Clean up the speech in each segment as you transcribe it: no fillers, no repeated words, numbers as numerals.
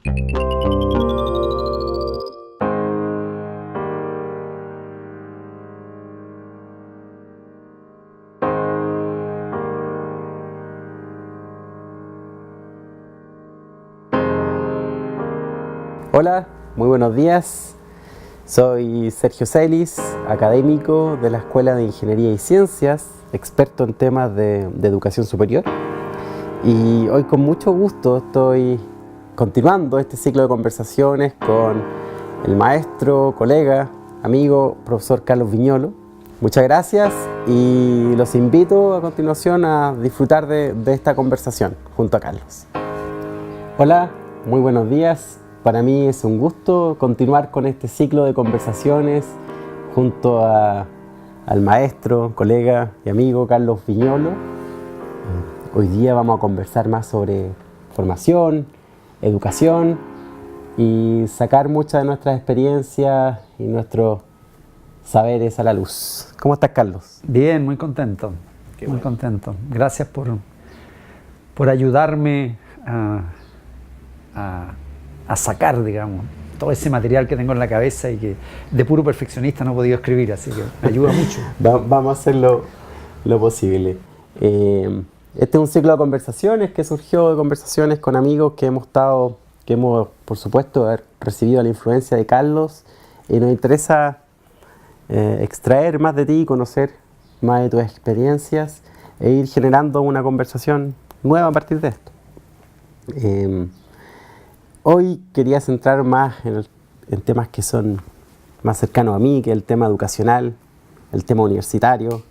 Hola, muy buenos días. Soy Sergio Celis, académico de la Escuela de Ingeniería y Ciencias, experto en temas de educación superior. Y hoy con mucho gusto estoy continuando este ciclo de conversaciones con el maestro, colega, amigo, profesor Carlos Viñolo. Muchas gracias y los invito a continuación a disfrutar de esta conversación junto a Carlos. Hola, muy buenos días. Para mí es un gusto continuar con este ciclo de conversaciones junto al maestro, colega y amigo Carlos Viñolo. Hoy día vamos a conversar más sobre formación, educación y sacar muchas de nuestras experiencias y nuestros saberes a la luz. ¿Cómo estás, Carlos? Bien, muy contento. Muy contento. Gracias por ayudarme a sacar, digamos, todo ese material que tengo en la cabeza y que de puro perfeccionista no he podido escribir, así que me ayuda mucho. Vamos a hacer lo posible. Este es un ciclo de conversaciones que surgió de conversaciones con amigos que hemos por supuesto, recibido la influencia de Carlos, y nos interesa extraer más de ti, conocer más de tus experiencias e ir generando una conversación nueva a partir de esto. Hoy quería centrar más en temas que son más cercanos a mí, que el tema educacional, el tema universitario.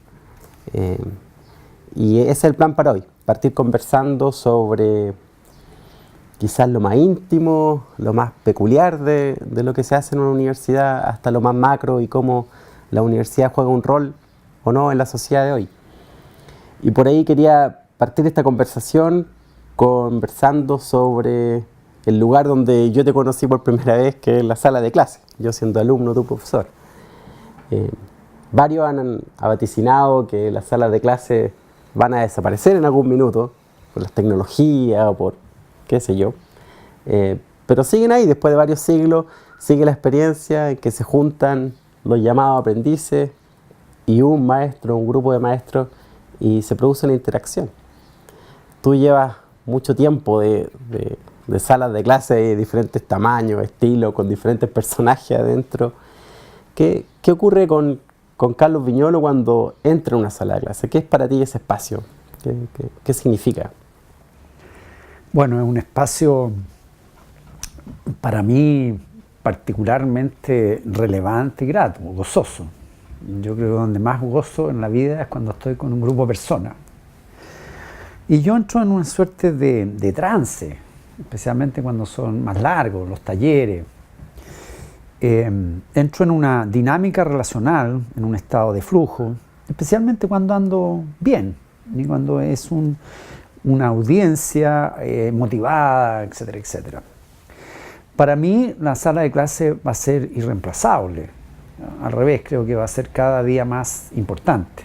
Y ese es el plan para hoy, partir conversando sobre quizás lo más íntimo, lo más peculiar de lo que se hace en una universidad, hasta lo más macro y cómo la universidad juega un rol o no en la sociedad de hoy. Y por ahí quería partir esta conversación conversando sobre el lugar donde yo te conocí por primera vez, que es la sala de clase, yo siendo alumno, tu profesor. Varios han vaticinado que las salas de clase van a desaparecer en algún minuto, por las tecnologías o por qué sé yo. Pero siguen ahí, después de varios siglos, sigue la experiencia en que se juntan los llamados aprendices y un maestro, un grupo de maestros, y se produce una interacción. Tú llevas mucho tiempo de salas de clase de diferentes tamaños, estilos, con diferentes personajes adentro. ¿Qué ocurre con Carlos Viñolo cuando entra en una sala de clase? ¿Qué es para ti ese espacio? ¿Qué significa? Bueno, es un espacio para mí particularmente relevante y grato, gozoso. Yo creo que donde más gozo en la vida es cuando estoy con un grupo de personas. Y yo entro en una suerte de trance, especialmente cuando son más largos, los talleres. Entro en una dinámica relacional, en un estado de flujo, especialmente cuando ando bien, y cuando es una audiencia motivada, etcétera, etcétera. Para mí, la sala de clase va a ser irreemplazable. Al revés, creo que va a ser cada día más importante.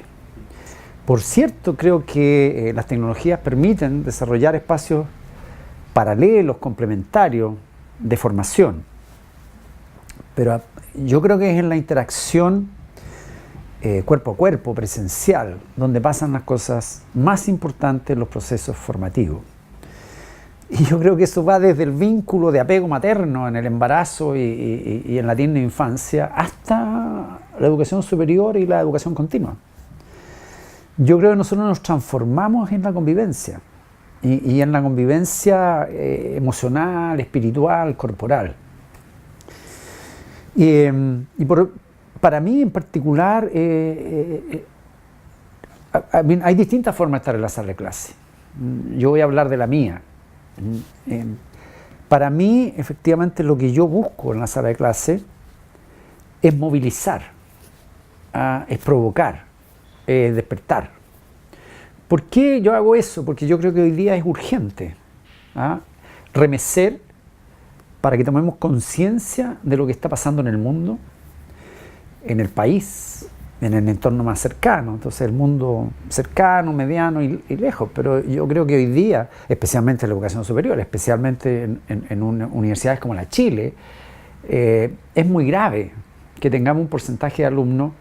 Por cierto, creo que las tecnologías permiten desarrollar espacios paralelos, complementarios, de formación. Pero yo creo que es en la interacción cuerpo a cuerpo, presencial, donde pasan las cosas más importantes en los procesos formativos. Y yo creo que eso va desde el vínculo de apego materno en el embarazo y en la tierna infancia hasta la educación superior y la educación continua. Yo creo que nosotros nos transformamos en la convivencia y en la convivencia emocional, espiritual, corporal. Para mí en particular hay distintas formas de estar en la sala de clase. Yo voy a hablar de la mía. Para mí, efectivamente, lo que yo busco en la sala de clase es movilizar, es provocar, es despertar. ¿Por qué yo hago eso? Porque yo creo que hoy día es urgente remecer para que tomemos conciencia de lo que está pasando en el mundo, en el país, en el entorno más cercano, entonces el mundo cercano, mediano y lejos, pero yo creo que hoy día, especialmente en la educación superior, especialmente en universidades como la Chile, es muy grave que tengamos un porcentaje de alumnos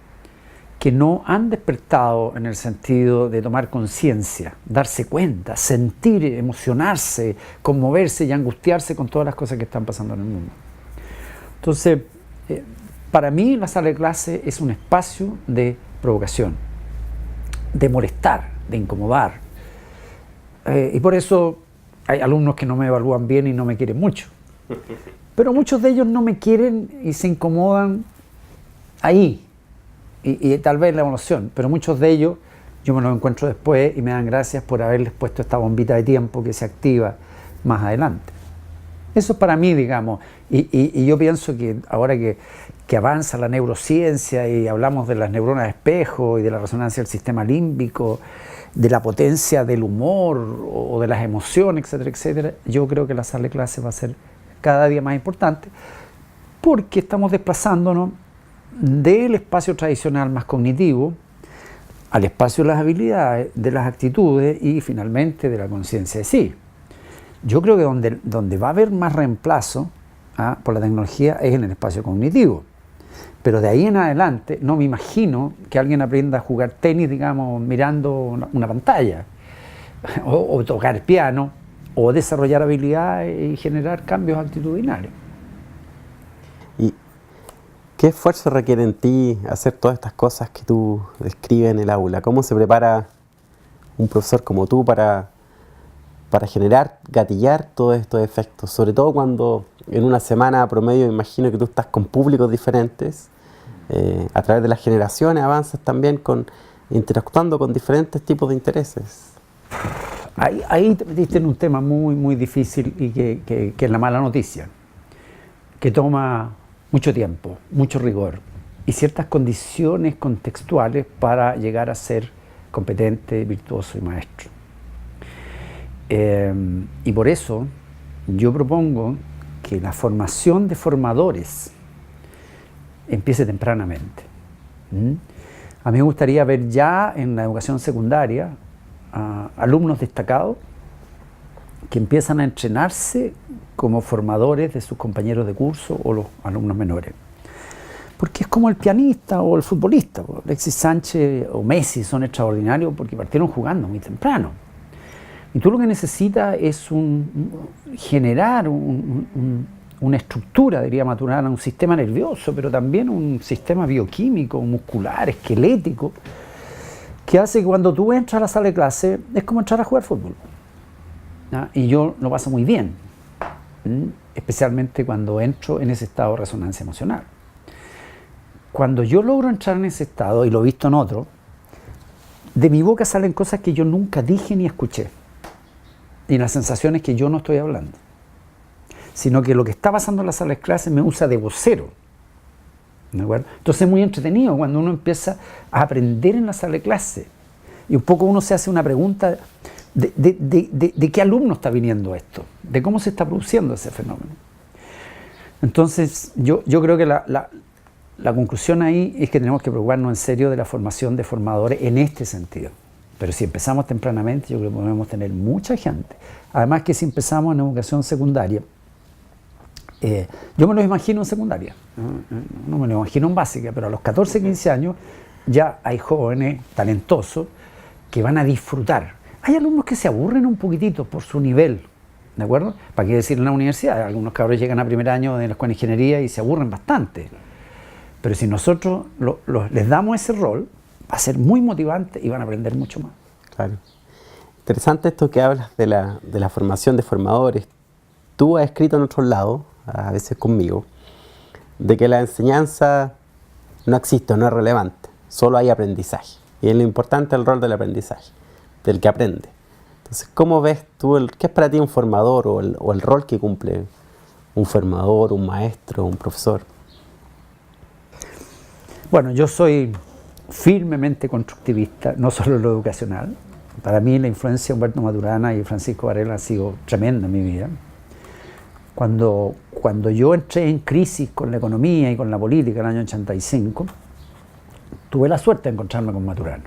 que no han despertado en el sentido de tomar conciencia, darse cuenta, sentir, emocionarse, conmoverse y angustiarse con todas las cosas que están pasando en el mundo. Entonces, para mí la sala de clase es un espacio de provocación, de molestar, de incomodar. Y por eso hay alumnos que no me evalúan bien y no me quieren mucho. Pero muchos de ellos no me quieren y se incomodan ahí. Y tal vez la evaluación, pero muchos de ellos yo me los encuentro después y me dan gracias por haberles puesto esta bombita de tiempo que se activa más adelante. Eso es para mí, digamos, y yo pienso que ahora que avanza la neurociencia y hablamos de las neuronas de espejo y de la resonancia del sistema límbico, de la potencia del humor o de las emociones, etcétera, etcétera, yo creo que la sala de clase va a ser cada día más importante porque estamos desplazándonos del espacio tradicional más cognitivo al espacio de las habilidades, de las actitudes y finalmente de la conciencia de sí. Yo creo que donde va a haber más reemplazo por la tecnología es en el espacio cognitivo. Pero de ahí en adelante no me imagino que alguien aprenda a jugar tenis, digamos, mirando una pantalla, o tocar piano, o desarrollar habilidades y generar cambios actitudinales. ¿Y qué esfuerzo requiere en ti hacer todas estas cosas que tú describes en el aula? ¿Cómo se prepara un profesor como tú para gatillar todos estos efectos? Sobre todo cuando en una semana promedio imagino que tú estás con públicos diferentes, a través de las generaciones avanzas también interactuando con diferentes tipos de intereses. Ahí te metiste en un tema muy, muy difícil y que es la mala noticia, que toma mucho tiempo, mucho rigor y ciertas condiciones contextuales para llegar a ser competente, virtuoso y maestro. Y por eso yo propongo que la formación de formadores empiece tempranamente. A mí me gustaría ver ya en la educación secundaria alumnos destacados que empiezan a entrenarse como formadores de sus compañeros de curso o los alumnos menores. Porque es como el pianista o el futbolista. Alexis Sánchez o Messi son extraordinarios porque partieron jugando muy temprano. Y tú lo que necesitas es generar una estructura, diría Maturana, un sistema nervioso, pero también un sistema bioquímico, muscular, esquelético, que hace que cuando tú entras a la sala de clase es como entrar a jugar fútbol. Y yo lo paso muy bien, especialmente cuando entro en ese estado de resonancia emocional. Cuando yo logro entrar en ese estado, y lo he visto en otros, de mi boca salen cosas que yo nunca dije ni escuché. Y las sensaciones que yo no estoy hablando, sino que lo que está pasando en la sala de clases me usa de vocero. ¿De acuerdo? Entonces es muy entretenido cuando uno empieza a aprender en la sala de clase y un poco uno se hace una pregunta de qué alumno está viniendo esto, de cómo se está produciendo ese fenómeno. Entonces yo creo que la conclusión ahí es que tenemos que preocuparnos en serio de la formación de formadores en este sentido. Pero si empezamos tempranamente, yo creo que podemos tener mucha gente. Además que si empezamos en educación secundaria, yo me lo imagino en secundaria, no me lo imagino en básica, pero a los 14, 15 años ya hay jóvenes talentosos que van a disfrutar. Hay alumnos que se aburren un poquitito por su nivel, ¿de acuerdo? ¿Para qué decir en la universidad? Algunos cabros llegan a primer año de la escuela de ingeniería y se aburren bastante. Pero si nosotros les damos ese rol, va a ser muy motivante y van a aprender mucho más. Claro. Interesante esto que hablas de la formación de formadores. Tú has escrito en otros lados, a veces conmigo, de que la enseñanza no existe, no es relevante, solo hay aprendizaje. Y es lo importante el rol del aprendizaje, del que aprende. Entonces, ¿cómo ves tú, qué es para ti un formador o el rol que cumple un formador, un maestro, un profesor? Bueno, yo soy firmemente constructivista, no solo en lo educacional. Para mí la influencia de Humberto Maturana y Francisco Varela ha sido tremenda en mi vida. Cuando yo entré en crisis con la economía y con la política en el año 85, tuve la suerte de encontrarme con Maturana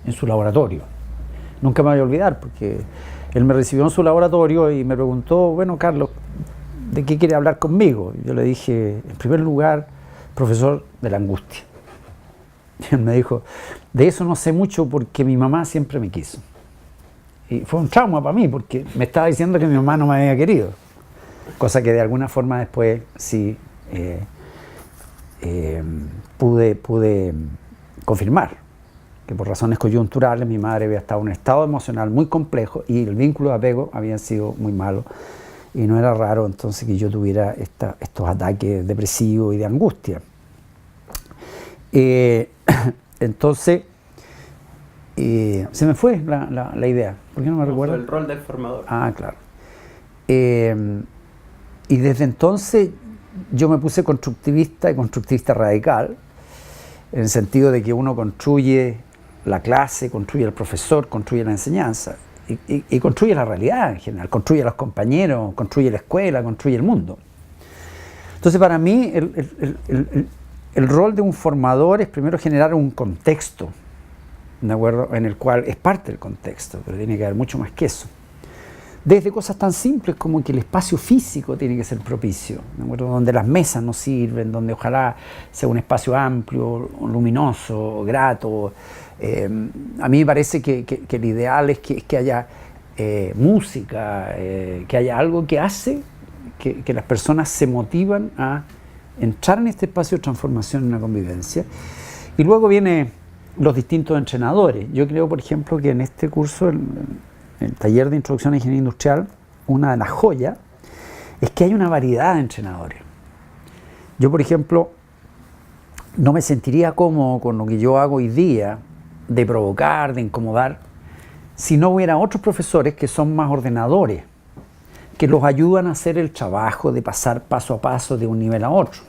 en su laboratorio. Nunca me voy a olvidar porque él me recibió en su laboratorio y me preguntó, bueno, Carlos, ¿de qué quiere hablar conmigo? Y yo le dije, en primer lugar, profesor, de la angustia. Y él me dijo, de eso no sé mucho porque mi mamá siempre me quiso. Y fue un trauma para mí porque me estaba diciendo que mi mamá no me había querido. Cosa que de alguna forma después sí pude confirmar. Que por razones coyunturales mi madre había estado en un estado emocional muy complejo y el vínculo de apego había sido muy malo. Y no era raro entonces que yo tuviera estos ataques depresivos y de angustia. Entonces, se me fue la idea. ¿Por qué no me recuerdo? El rol del formador. Ah, claro. Y desde entonces yo me puse constructivista y constructivista radical, en el sentido de que uno construye la clase, construye el profesor, construye la enseñanza y construye la realidad en general, construye a los compañeros, construye la escuela, construye el mundo. Entonces para mí el rol de un formador es primero generar un contexto, ¿de acuerdo?, en el cual es parte del contexto, pero tiene que haber mucho más que eso. Desde cosas tan simples como que el espacio físico tiene que ser propicio, ¿de acuerdo?, donde las mesas no sirven, donde ojalá sea un espacio amplio, luminoso, grato. A mí me parece que el ideal es que haya música, que haya algo que hace que las personas se motivan a entrar en este espacio de transformación en una convivencia. Y luego vienen los distintos entrenadores. Yo creo, por ejemplo, que en este curso, el taller de introducción a ingeniería industrial, una de las joyas es que hay una variedad de entrenadores. Yo, por ejemplo, no me sentiría cómodo con lo que yo hago hoy día, de provocar, de incomodar, si no hubiera otros profesores que son más ordenadores, que los ayudan a hacer el trabajo de pasar paso a paso de un nivel a otro.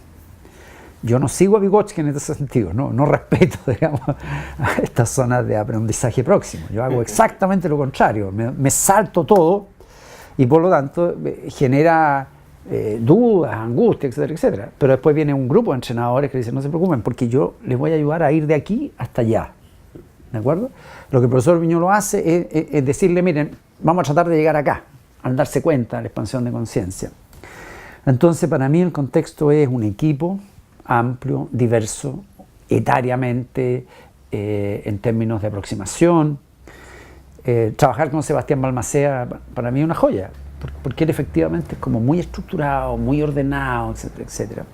Yo no sigo a Vygotsky en ese sentido, no respeto, digamos, a estas zonas de aprendizaje próximo. Yo hago exactamente lo contrario, me salto todo y por lo tanto genera dudas, angustia, etcétera, etcétera. Pero después viene un grupo de entrenadores que dicen, no se preocupen, porque yo les voy a ayudar a ir de aquí hasta allá. ¿De acuerdo? Lo que el profesor Viñolo hace es decirle, miren, vamos a tratar de llegar acá, al darse cuenta de la expansión de conciencia. Entonces, para mí el contexto es un equipo amplio, diverso, etariamente, en términos de aproximación. Trabajar con Sebastián Balmaceda para mí es una joya, porque él efectivamente es como muy estructurado, muy ordenado, etcétera, etcétera.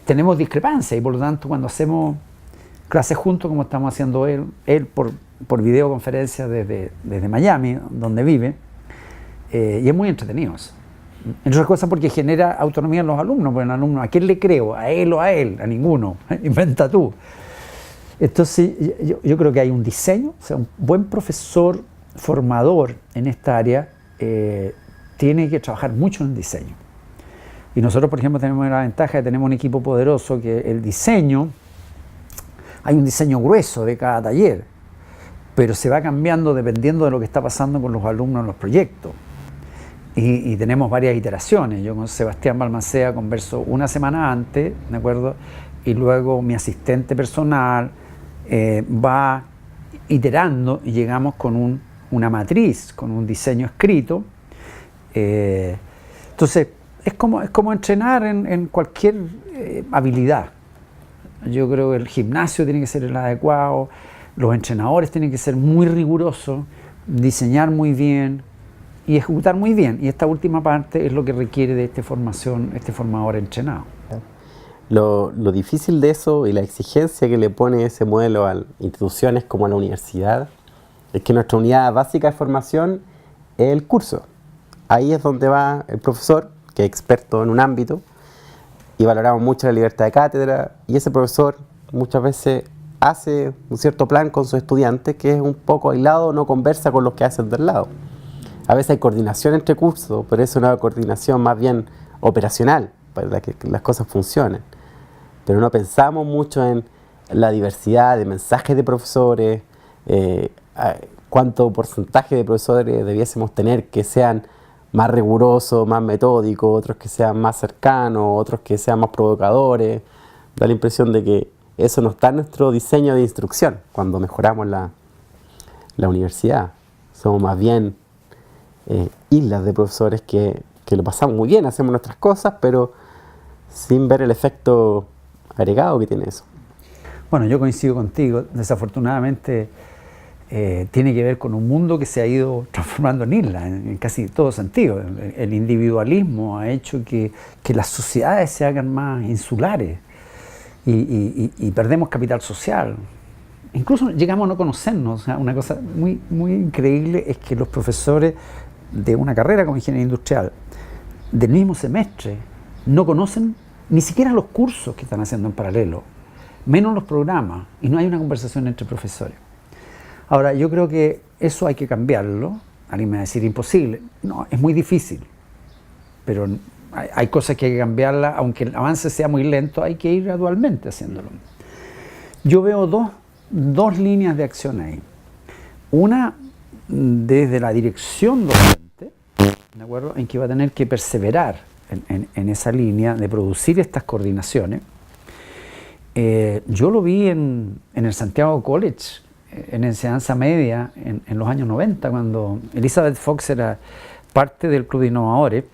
Tenemos discrepancias y por lo tanto cuando hacemos clases juntos, como estamos haciendo él por videoconferencia desde Miami, donde vive, y es muy entretenido eso. Entre otras cosas porque genera autonomía en los alumnos, porque el alumno, ¿a quién le creo? ¿A él o a él? A ninguno. Inventa tú. Entonces yo creo que hay un diseño, o sea, un buen profesor formador en esta área tiene que trabajar mucho en el diseño. Y nosotros, por ejemplo, tenemos la ventaja de tener un equipo poderoso que el diseño, hay un diseño grueso de cada taller, pero se va cambiando dependiendo de lo que está pasando con los alumnos en los proyectos. Y tenemos varias iteraciones. Yo con Sebastián Balmaceda converso una semana antes, ¿de acuerdo? Y luego mi asistente personal va iterando y llegamos con una matriz, con un diseño escrito. Entonces, es como entrenar en cualquier habilidad. Yo creo que el gimnasio tiene que ser el adecuado, los entrenadores tienen que ser muy rigurosos, diseñar muy bien y ejecutar muy bien. Y esta última parte es lo que requiere de esta formación, este formador entrenado. Lo difícil de eso y la exigencia que le pone ese modelo a instituciones como a la universidad es que nuestra unidad básica de formación es el curso. Ahí es donde va el profesor, que es experto en un ámbito, y valoramos mucho la libertad de cátedra, y ese profesor muchas veces hace un cierto plan con sus estudiantes que es un poco aislado, no conversa con los que hacen del lado. A veces hay coordinación entre cursos, pero es una coordinación más bien operacional, para que las cosas funcionen. Pero no pensamos mucho en la diversidad de mensajes de profesores, cuánto porcentaje de profesores debiésemos tener que sean más rigurosos, más metódicos, otros que sean más cercanos, otros que sean más provocadores. Da la impresión de que eso no está en nuestro diseño de instrucción cuando mejoramos la universidad. Somos más bien islas de profesores que lo pasamos muy bien, hacemos nuestras cosas, pero sin ver el efecto agregado que tiene eso. Bueno, yo coincido contigo. Desafortunadamente tiene que ver con un mundo que se ha ido transformando en isla, en casi todo sentido. El individualismo ha hecho que las sociedades se hagan más insulares y perdemos capital social. Incluso llegamos a no conocernos. O sea, una cosa muy, muy increíble es que los profesores de una carrera como ingeniería industrial del mismo semestre no conocen ni siquiera los cursos que están haciendo en paralelo, menos los programas, y no hay una conversación entre profesores. Ahora, yo creo que eso hay que cambiarlo. Alguien me va a decir imposible. No, es muy difícil, pero hay cosas que hay que cambiarlas, aunque el avance sea muy lento, hay que ir gradualmente haciéndolo. Yo veo dos líneas de acción ahí. Una, desde la dirección docente, ¿de acuerdo?, en que va a tener que perseverar en esa línea de producir estas coordinaciones. Yo lo vi en el Santiago College, en enseñanza media, en los años 90, cuando Elizabeth Fox era parte del Club de Innovadores,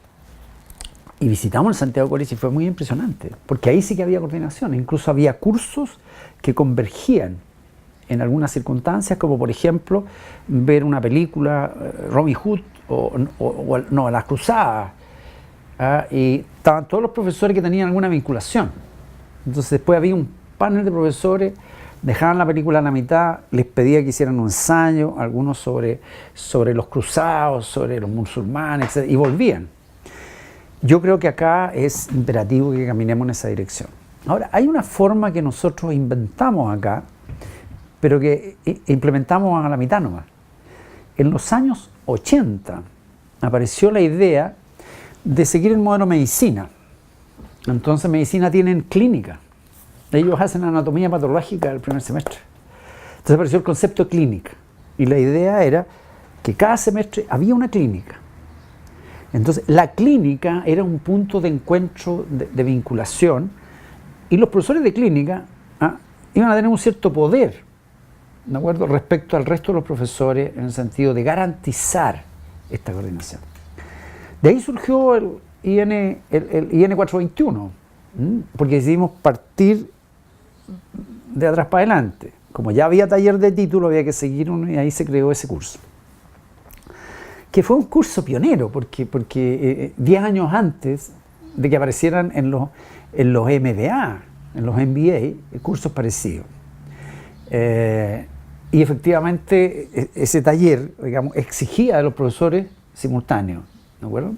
y visitamos el Santiago College y fue muy impresionante, porque ahí sí que había coordinación, incluso había cursos que convergían en algunas circunstancias, como por ejemplo ver una película, Robin Hood, o Las Cruzadas, y estaban todos los profesores que tenían alguna vinculación. Entonces después había un panel de profesores, dejaban la película a la mitad, les pedía que hicieran un ensayo, algunos sobre los cruzados, sobre los musulmanes, etc., y volvían. Yo creo que acá es imperativo que caminemos en esa dirección. Ahora, hay una forma que nosotros inventamos acá, pero que implementamos a la mitad nomás. En los años 80 apareció la idea de seguir el modelo medicina. Entonces, medicina tienen clínica. Ellos hacen anatomía patológica el primer semestre. Entonces apareció el concepto de clínica. Y la idea era que cada semestre había una clínica. Entonces, la clínica era un punto de encuentro, de vinculación, y los profesores de clínica iban a tener un cierto poder, ¿de acuerdo?, respecto al resto de los profesores, en el sentido de garantizar esta coordinación. De ahí surgió el IN 421, porque decidimos partir de atrás para adelante. Como ya había taller de título, había que seguir uno, y ahí se creó ese curso, que fue un curso pionero, porque 10 años antes de que aparecieran en los MBA, en los MBA, cursos parecidos. Y efectivamente ese taller, digamos, exigía de los profesores simultáneos, ¿de acuerdo?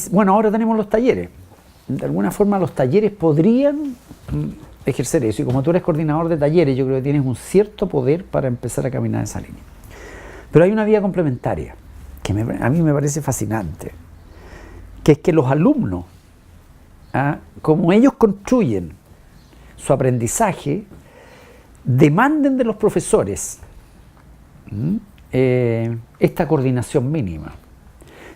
Bueno, ahora tenemos los talleres. De alguna forma los talleres podrían ejercer eso, y como tú eres coordinador de talleres, yo creo que tienes un cierto poder para empezar a caminar esa línea. Pero hay una vía complementaria que a mí me parece fascinante, que es que los alumnos, como ellos construyen su aprendizaje, demanden de los profesores esta coordinación mínima,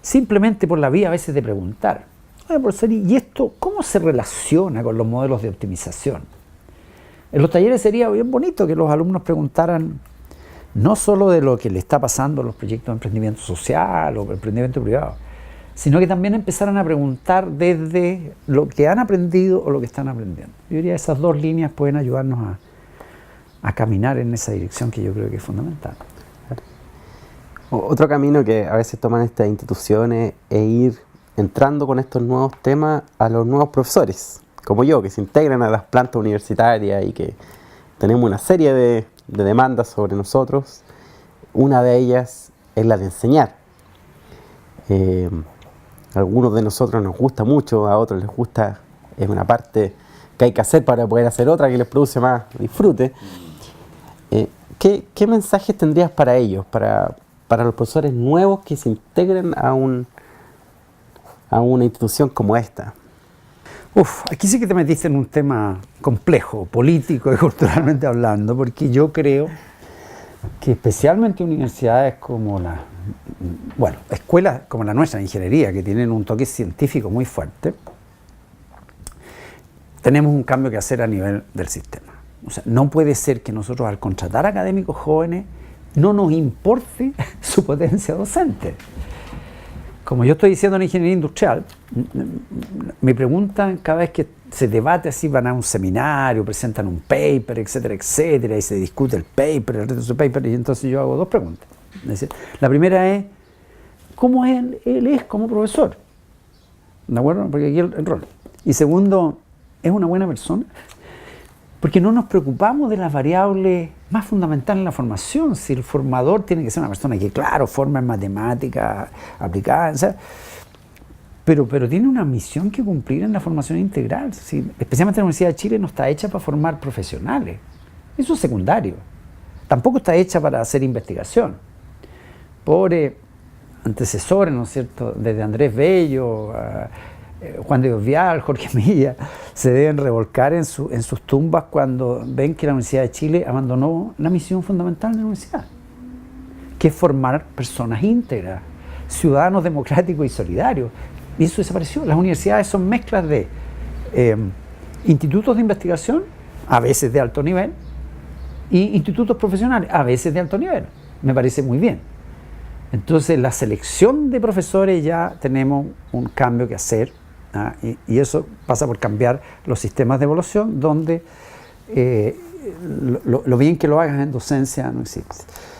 simplemente por la vía a veces de preguntar: oye, profesor, ¿y esto cómo se relaciona con los modelos de optimización? En los talleres sería bien bonito que los alumnos preguntaran no solo de lo que le está pasando a los proyectos de emprendimiento social o emprendimiento privado, sino que también empezaran a preguntar desde lo que han aprendido o lo que están aprendiendo. Yo diría que esas dos líneas pueden ayudarnos a caminar en esa dirección, que yo creo que es fundamental. Otro camino que a veces toman estas instituciones es ir entrando con estos nuevos temas a los nuevos profesores, como yo, que se integran a las plantas universitarias y que tenemos una serie de demandas sobre nosotros. Una de ellas es la de enseñar. A algunos de nosotros nos gusta mucho, a otros les gusta, es una parte que hay que hacer para poder hacer otra que les produce más disfrute. ¿Qué mensajes tendrías para ellos, para los profesores nuevos que se integren a una institución como esta? Aquí sí que te metiste en un tema complejo, político y culturalmente hablando, porque yo creo que especialmente universidades como escuelas como la nuestra de ingeniería, que tienen un toque científico muy fuerte, tenemos un cambio que hacer a nivel del sistema. O sea, no puede ser que nosotros al contratar académicos jóvenes no nos importe su potencia docente. Como yo estoy diciendo en ingeniería industrial, me preguntan cada vez que se debate así, van a un seminario, presentan un paper, etcétera, etcétera, y se discute el paper, el resto de su paper, y entonces yo hago dos preguntas. Es decir, la primera es, ¿cómo él es como profesor? ¿De acuerdo? Porque aquí el rol. Y segundo, ¿es una buena persona? Porque no nos preocupamos de las variables más fundamentales en la formación. Si el formador tiene que ser una persona que, claro, forma en matemática aplicada, o sea, pero tiene una misión que cumplir en la formación integral. ¿Sí? Especialmente la Universidad de Chile no está hecha para formar profesionales. Eso es secundario. Tampoco está hecha para hacer investigación. Pobres antecesores, ¿no es cierto?, desde Andrés Bello, Juan de Vial, Jorge Milla, se deben revolcar en sus tumbas cuando ven que la Universidad de Chile abandonó la misión fundamental de la universidad, que es formar personas íntegras, ciudadanos democráticos y solidarios. Y eso desapareció. Las universidades son mezclas de institutos de investigación, a veces de alto nivel, y institutos profesionales, a veces de alto nivel. Me parece muy bien. Entonces, la selección de profesores ya tenemos un cambio que hacer, y eso pasa por cambiar los sistemas de evaluación, donde lo bien que lo hagas en docencia no existe.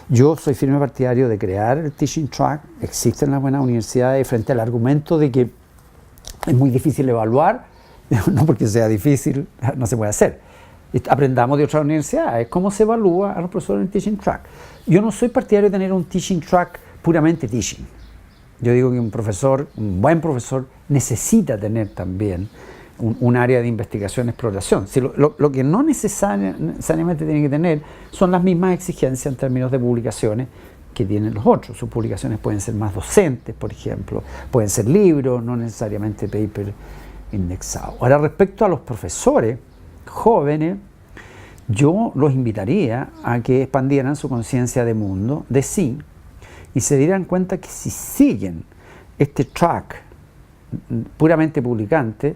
Yo soy firme partidario de crear el teaching track. Existen las buenas universidades frente al argumento de que es muy difícil evaluar, no porque sea difícil, no se puede hacer. Aprendamos de otras universidades cómo se evalúa a los profesores en el teaching track. Yo no soy partidario de tener un teaching track puramente teaching. Yo digo que un buen profesor necesita tener también un área de investigación y exploración. Si lo que no necesariamente tiene que tener son las mismas exigencias en términos de publicaciones que tienen los otros. Sus publicaciones pueden ser más docentes, por ejemplo, pueden ser libros, no necesariamente paper indexado. Ahora, respecto a los profesores jóvenes, yo los invitaría a que expandieran su conciencia de mundo, de sí, y se dieran cuenta que si siguen este track puramente publicante,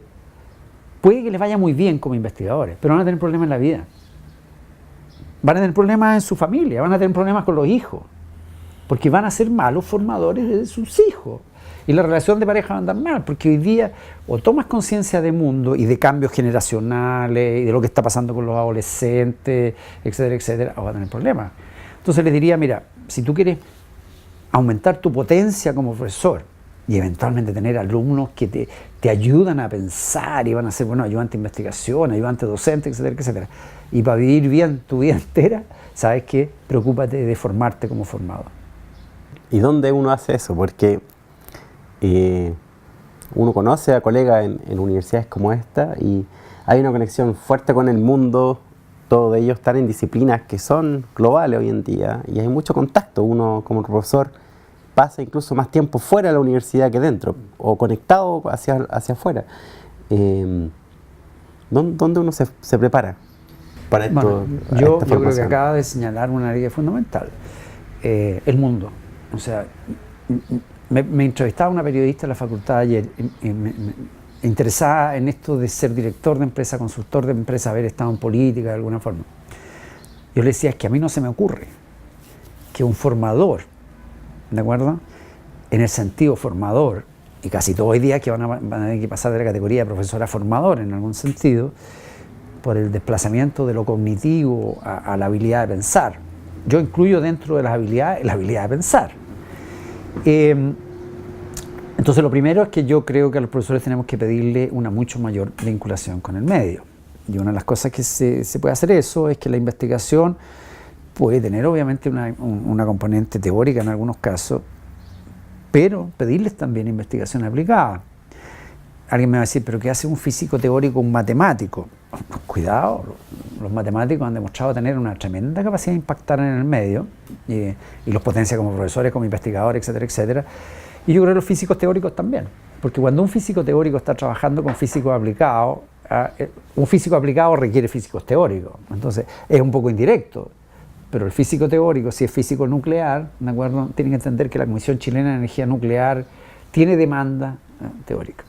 puede que les vaya muy bien como investigadores, pero van a tener problemas en la vida. Van a tener problemas en su familia, van a tener problemas con los hijos, porque van a ser malos formadores de sus hijos. Y la relación de pareja va a andar mal, porque hoy día o tomas conciencia de mundo y de cambios generacionales y de lo que está pasando con los adolescentes, etcétera, etcétera, o vas a tener problemas. Entonces les diría, mira, si tú quieres aumentar tu potencia como profesor y eventualmente tener alumnos que te ayudan a pensar y van a ser buenos ayudantes de investigación, ayudantes docentes, etcétera, etcétera, y para vivir bien tu vida entera, ¿sabes qué? Preocúpate de formarte como formador. ¿Y dónde uno hace eso? Porque uno conoce a colegas en universidades como esta y hay una conexión fuerte con el mundo. Todos ellos están en disciplinas que son globales hoy en día y hay mucho contacto. Uno como profesor pasa incluso más tiempo fuera de la universidad que dentro o conectado hacia afuera. ¿Dónde uno se prepara para esto? Bueno, yo creo que acaba de señalar una área fundamental, el mundo. O sea, me entrevistaba una periodista de la facultad ayer, interesada en esto de ser director de empresa, consultor de empresa, haber estado en política de alguna forma. Yo le decía, es que a mí no se me ocurre que un formador, ¿de acuerdo?, en el sentido formador, y casi todos hoy día que van a tener que pasar de la categoría de profesor a formador en algún sentido, por el desplazamiento de lo cognitivo a la habilidad de pensar. Yo incluyo dentro de las habilidades la habilidad de pensar. Entonces lo primero es que yo creo que a los profesores tenemos que pedirle una mucho mayor vinculación con el medio. Y una de las cosas que se puede hacer eso es que la investigación puede tener obviamente una componente teórica en algunos casos, pero pedirles también investigación aplicada. Alguien me va a decir, ¿pero qué hace un físico teórico, un matemático? Pues cuidado, los matemáticos han demostrado tener una tremenda capacidad de impactar en el medio y los potencia como profesores, como investigadores, etcétera, etcétera. Y yo creo que los físicos teóricos también, porque cuando un físico teórico está trabajando con físicos aplicados, un físico aplicado requiere físicos teóricos, entonces es un poco indirecto, pero el físico teórico, si es físico nuclear, ¿de acuerdo?, tienen que entender que la Comisión Chilena de Energía Nuclear tiene demanda teórica.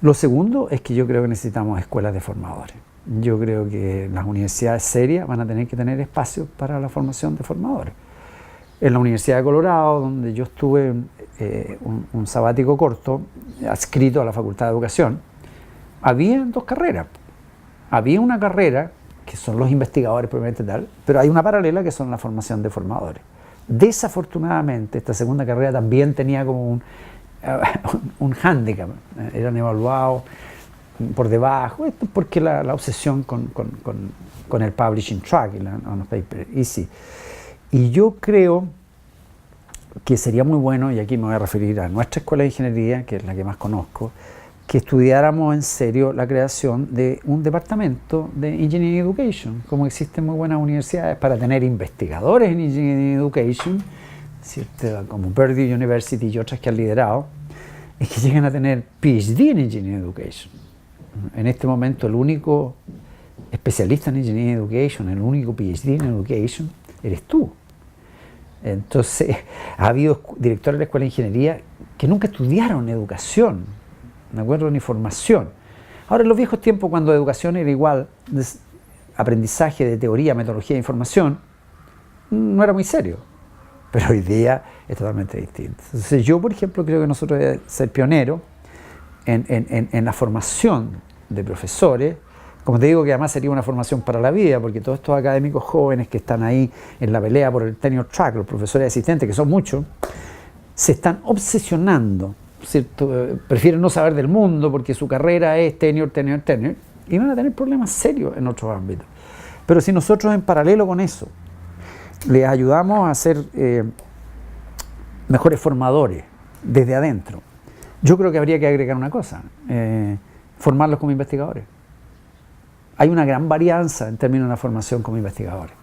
Lo segundo es que yo creo que necesitamos escuelas de formadores. Yo creo que las universidades serias van a tener que tener espacios para la formación de formadores. En la Universidad de Colorado, donde yo estuve un sabático corto, adscrito a la Facultad de Educación, había dos carreras. Había una carrera, que son los investigadores propiamente tal, pero hay una paralela que son la formación de formadores. Desafortunadamente, esta segunda carrera también tenía como un hándicap. Eran evaluados por debajo, esto porque la obsesión con el publishing track, on the paper easy. Y yo creo que sería muy bueno, y aquí me voy a referir a nuestra escuela de ingeniería, que es la que más conozco, que estudiáramos en serio la creación de un departamento de Engineering Education, como existen muy buenas universidades para tener investigadores en Engineering Education, ¿cierto? Como Purdue University y otras que han liderado, es que lleguen a tener PhD en Engineering Education. En este momento el único especialista en Engineering Education, el único PhD en Education, eres tú. Entonces, ha habido directores de la Escuela de Ingeniería que nunca estudiaron educación, ¿de acuerdo? Ni formación. Ahora, en los viejos tiempos, cuando educación era igual aprendizaje de teoría, metodología e información, no era muy serio. Pero hoy día es totalmente distinto. Entonces, yo, por ejemplo, creo que nosotros debemos ser pioneros en la formación de profesores. Como te digo, que además sería una formación para la vida, porque todos estos académicos jóvenes que están ahí en la pelea por el tenure track, los profesores asistentes, que son muchos, se están obsesionando, ¿cierto? Prefieren no saber del mundo porque su carrera es tenure, y van a tener problemas serios en otros ámbitos. Pero si nosotros en paralelo con eso les ayudamos a ser mejores formadores desde adentro, yo creo que habría que agregar una cosa, formarlos como investigadores. Hay una gran varianza en términos de la formación como investigadores.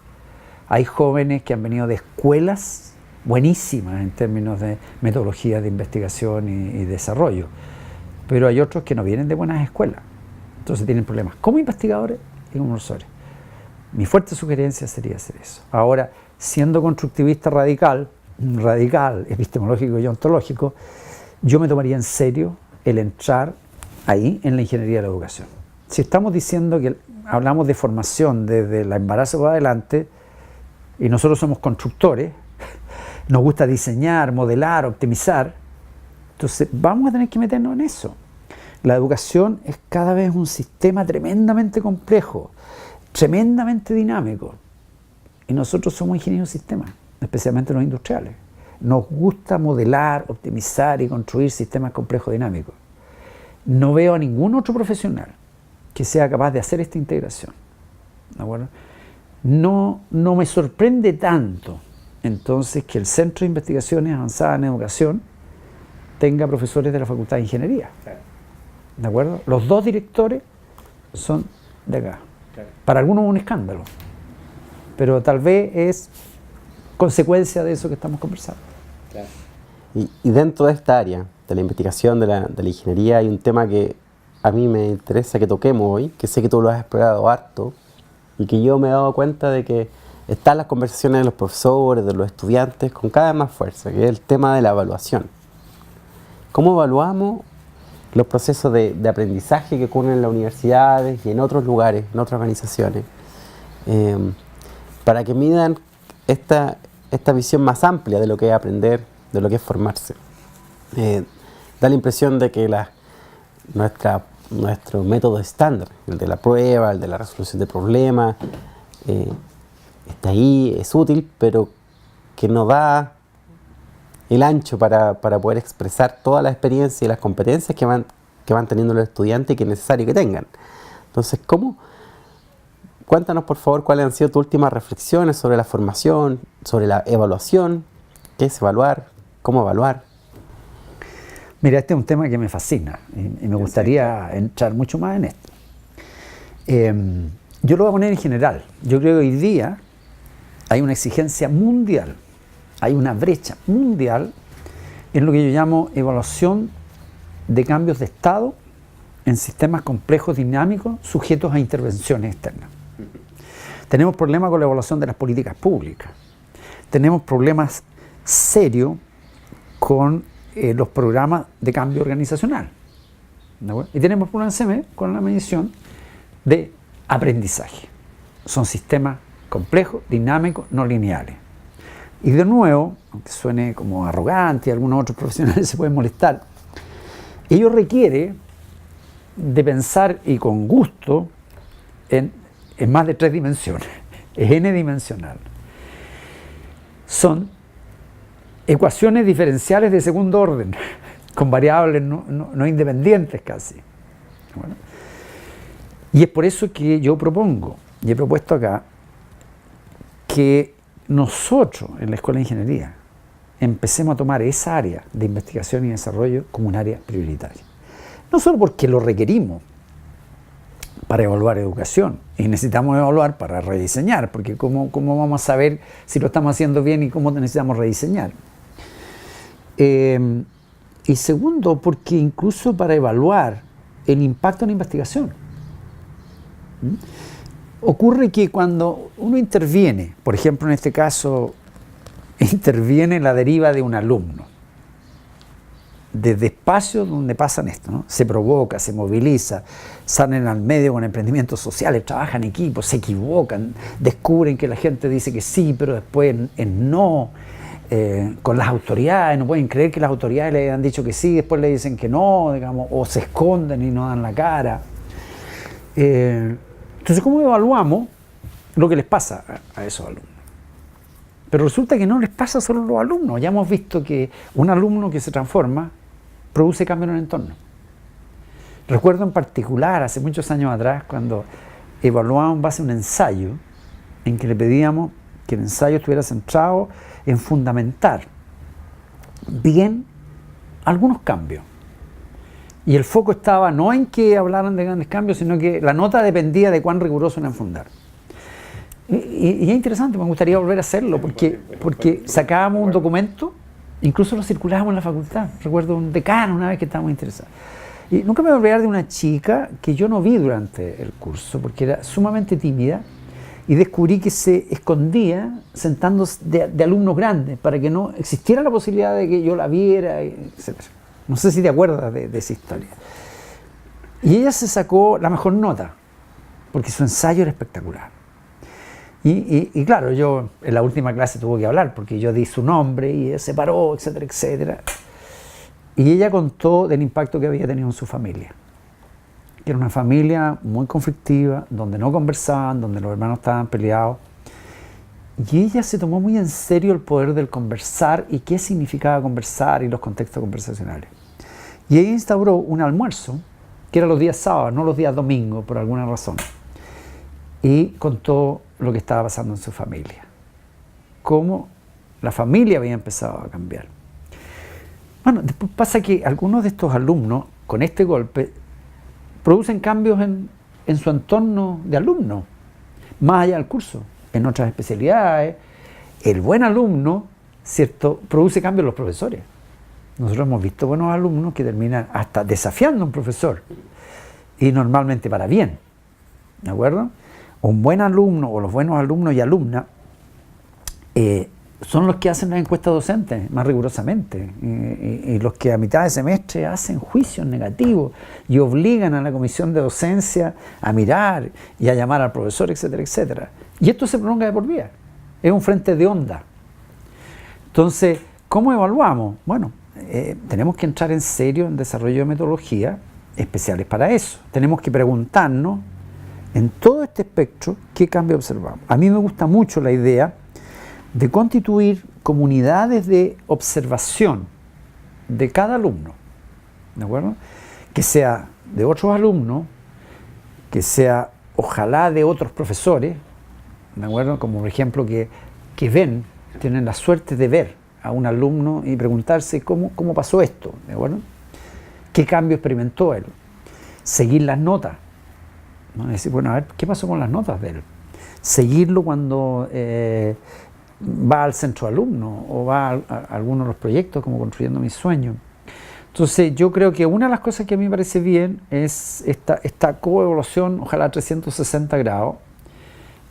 Hay jóvenes que han venido de escuelas buenísimas en términos de metodologías de investigación y desarrollo, pero hay otros que no vienen de buenas escuelas, entonces tienen problemas como investigadores y como profesores. Mi fuerte sugerencia sería hacer eso. Ahora, siendo constructivista radical, epistemológico y ontológico, yo me tomaría en serio el entrar ahí en la ingeniería de la educación. Si estamos diciendo que hablamos de formación desde el embarazo para adelante y nosotros somos constructores, nos gusta diseñar, modelar, optimizar, entonces vamos a tener que meternos en eso. La educación es cada vez un sistema tremendamente complejo, tremendamente dinámico, y nosotros somos ingenieros de sistemas, especialmente los industriales. Nos gusta modelar, optimizar y construir sistemas complejos dinámicos. No veo a ningún otro profesional que sea capaz de hacer esta integración, ¿de acuerdo? No me sorprende tanto entonces que el Centro de Investigaciones Avanzadas en Educación tenga profesores de la Facultad de Ingeniería, ¿de acuerdo? Los dos directores son de acá. Para algunos es un escándalo, pero tal vez es consecuencia de eso que estamos conversando. Y dentro de esta área de la investigación de la ingeniería hay un tema que a mí me interesa que toquemos hoy, que sé que tú lo has explorado harto y que yo me he dado cuenta de que están las conversaciones de los profesores, de los estudiantes, con cada vez más fuerza, que es el tema de la evaluación. ¿Cómo evaluamos los procesos de aprendizaje que ocurren en las universidades y en otros lugares, en otras organizaciones, para que midan esta visión más amplia de lo que es aprender, de lo que es formarse? Da la impresión de que nuestro método estándar, el de la prueba, el de la resolución de problemas, está ahí, es útil, pero que no da el ancho para poder expresar toda la experiencia y las competencias que van teniendo los estudiantes y que es necesario que tengan. Entonces, cuéntanos por favor cuáles han sido tus últimas reflexiones sobre la formación, sobre la evaluación, qué es evaluar, cómo evaluar. Mira, este es un tema que me fascina y me gustaría entrar mucho más en esto. Yo lo voy a poner en general. Yo creo que hoy día hay una exigencia mundial, hay una brecha mundial en lo que yo llamo evaluación de cambios de estado en sistemas complejos dinámicos sujetos a intervenciones externas. Tenemos problemas con la evaluación de las políticas públicas. Tenemos problemas serios con los programas de cambio organizacional. ¿de acuerdo? Y tenemos por un CM con la medición de aprendizaje. Son sistemas complejos, dinámicos, no lineales. Y de nuevo, aunque suene como arrogante y algunos otros profesionales se pueden molestar, ello requiere de pensar y con gusto en más de 3 dimensiones, es n-dimensional. Son ecuaciones diferenciales de segundo orden, con variables no independientes casi. Bueno, y es por eso que yo propongo, y he propuesto acá, que nosotros en la Escuela de Ingeniería empecemos a tomar esa área de investigación y desarrollo como un área prioritaria. No solo porque lo requerimos para evaluar educación, y necesitamos evaluar para rediseñar, porque ¿cómo vamos a saber si lo estamos haciendo bien y cómo necesitamos rediseñar? Y segundo, porque incluso para evaluar el impacto en la investigación. Ocurre que cuando uno interviene, por ejemplo en este caso, interviene la deriva de un alumno, desde espacios donde pasan esto, ¿no? Se provoca, se moviliza, salen al medio con emprendimientos sociales, trabajan en equipo, se equivocan, descubren que la gente dice que sí, pero después es no, con las autoridades, no pueden creer que las autoridades le han dicho que sí, después le dicen que no, digamos, o se esconden y no dan la cara. Entonces, ¿cómo evaluamos lo que les pasa a esos alumnos? Pero resulta que no les pasa solo a los alumnos. Ya hemos visto que un alumno que se transforma produce cambio en el entorno. Recuerdo en particular, hace muchos años atrás, cuando evaluábamos en base a un ensayo, en que le pedíamos que el ensayo estuviera centrado en fundamentar bien algunos cambios. Y el foco estaba no en que hablaran de grandes cambios, sino que la nota dependía de cuán riguroso era en fundar. Y es interesante, me gustaría volver a hacerlo, porque sacábamos un documento, incluso lo circulábamos en la facultad. Recuerdo un decano una vez que estábamos interesados. Y nunca me voy a olvidar de una chica que yo no vi durante el curso, porque era sumamente tímida, y descubrí que se escondía sentándose de alumnos grandes, para que no existiera la posibilidad de que yo la viera, etc. No sé si te acuerdas de esa historia. Y ella se sacó la mejor nota, porque su ensayo era espectacular. Y claro, yo en la última clase tuve que hablar, porque yo di su nombre y ella se paró, etcétera, etcétera. Y ella contó del impacto que había tenido en su familia, que era una familia muy conflictiva, donde no conversaban, donde los hermanos estaban peleados. Y ella se tomó muy en serio el poder del conversar y qué significaba conversar y los contextos conversacionales. Y ella instauró un almuerzo, que era los días sábados, no los días domingos, por alguna razón. Y contó lo que estaba pasando en su familia, cómo la familia había empezado a cambiar. Bueno, después pasa que algunos de estos alumnos, con este golpe, producen cambios en su entorno de alumnos, más allá del curso, en otras especialidades. El buen alumno, ¿cierto?, produce cambios en los profesores. Nosotros hemos visto buenos alumnos que terminan hasta desafiando a un profesor, y normalmente para bien, ¿de acuerdo? Un buen alumno o los buenos alumnos y alumnas son los que hacen las encuestas docentes más rigurosamente y los que a mitad de semestre hacen juicios negativos y obligan a la comisión de docencia a mirar y a llamar al profesor, etcétera, etcétera. Y esto se prolonga de por vida. Es un frente de onda. Entonces, ¿cómo evaluamos? Bueno, tenemos que entrar en serio en desarrollo de metodologías especiales para eso. Tenemos que preguntarnos en todo este espectro qué cambio observamos. A mí me gusta mucho la idea de constituir comunidades de observación de cada alumno, ¿de acuerdo? Que sea de otros alumnos, que sea ojalá de otros profesores, ¿de acuerdo? Como por ejemplo que tienen la suerte de ver a un alumno y preguntarse cómo pasó esto, ¿de acuerdo? ¿Qué cambio experimentó él? Seguir las notas, ¿no? Decir, bueno, a ver, ¿qué pasó con las notas de él? Seguirlo cuando va al centro de alumnos o va a alguno de los proyectos como Construyendo Mis Sueños. Entonces yo creo que una de las cosas que a mí me parece bien es esta coevolución, ojalá a 360 grados,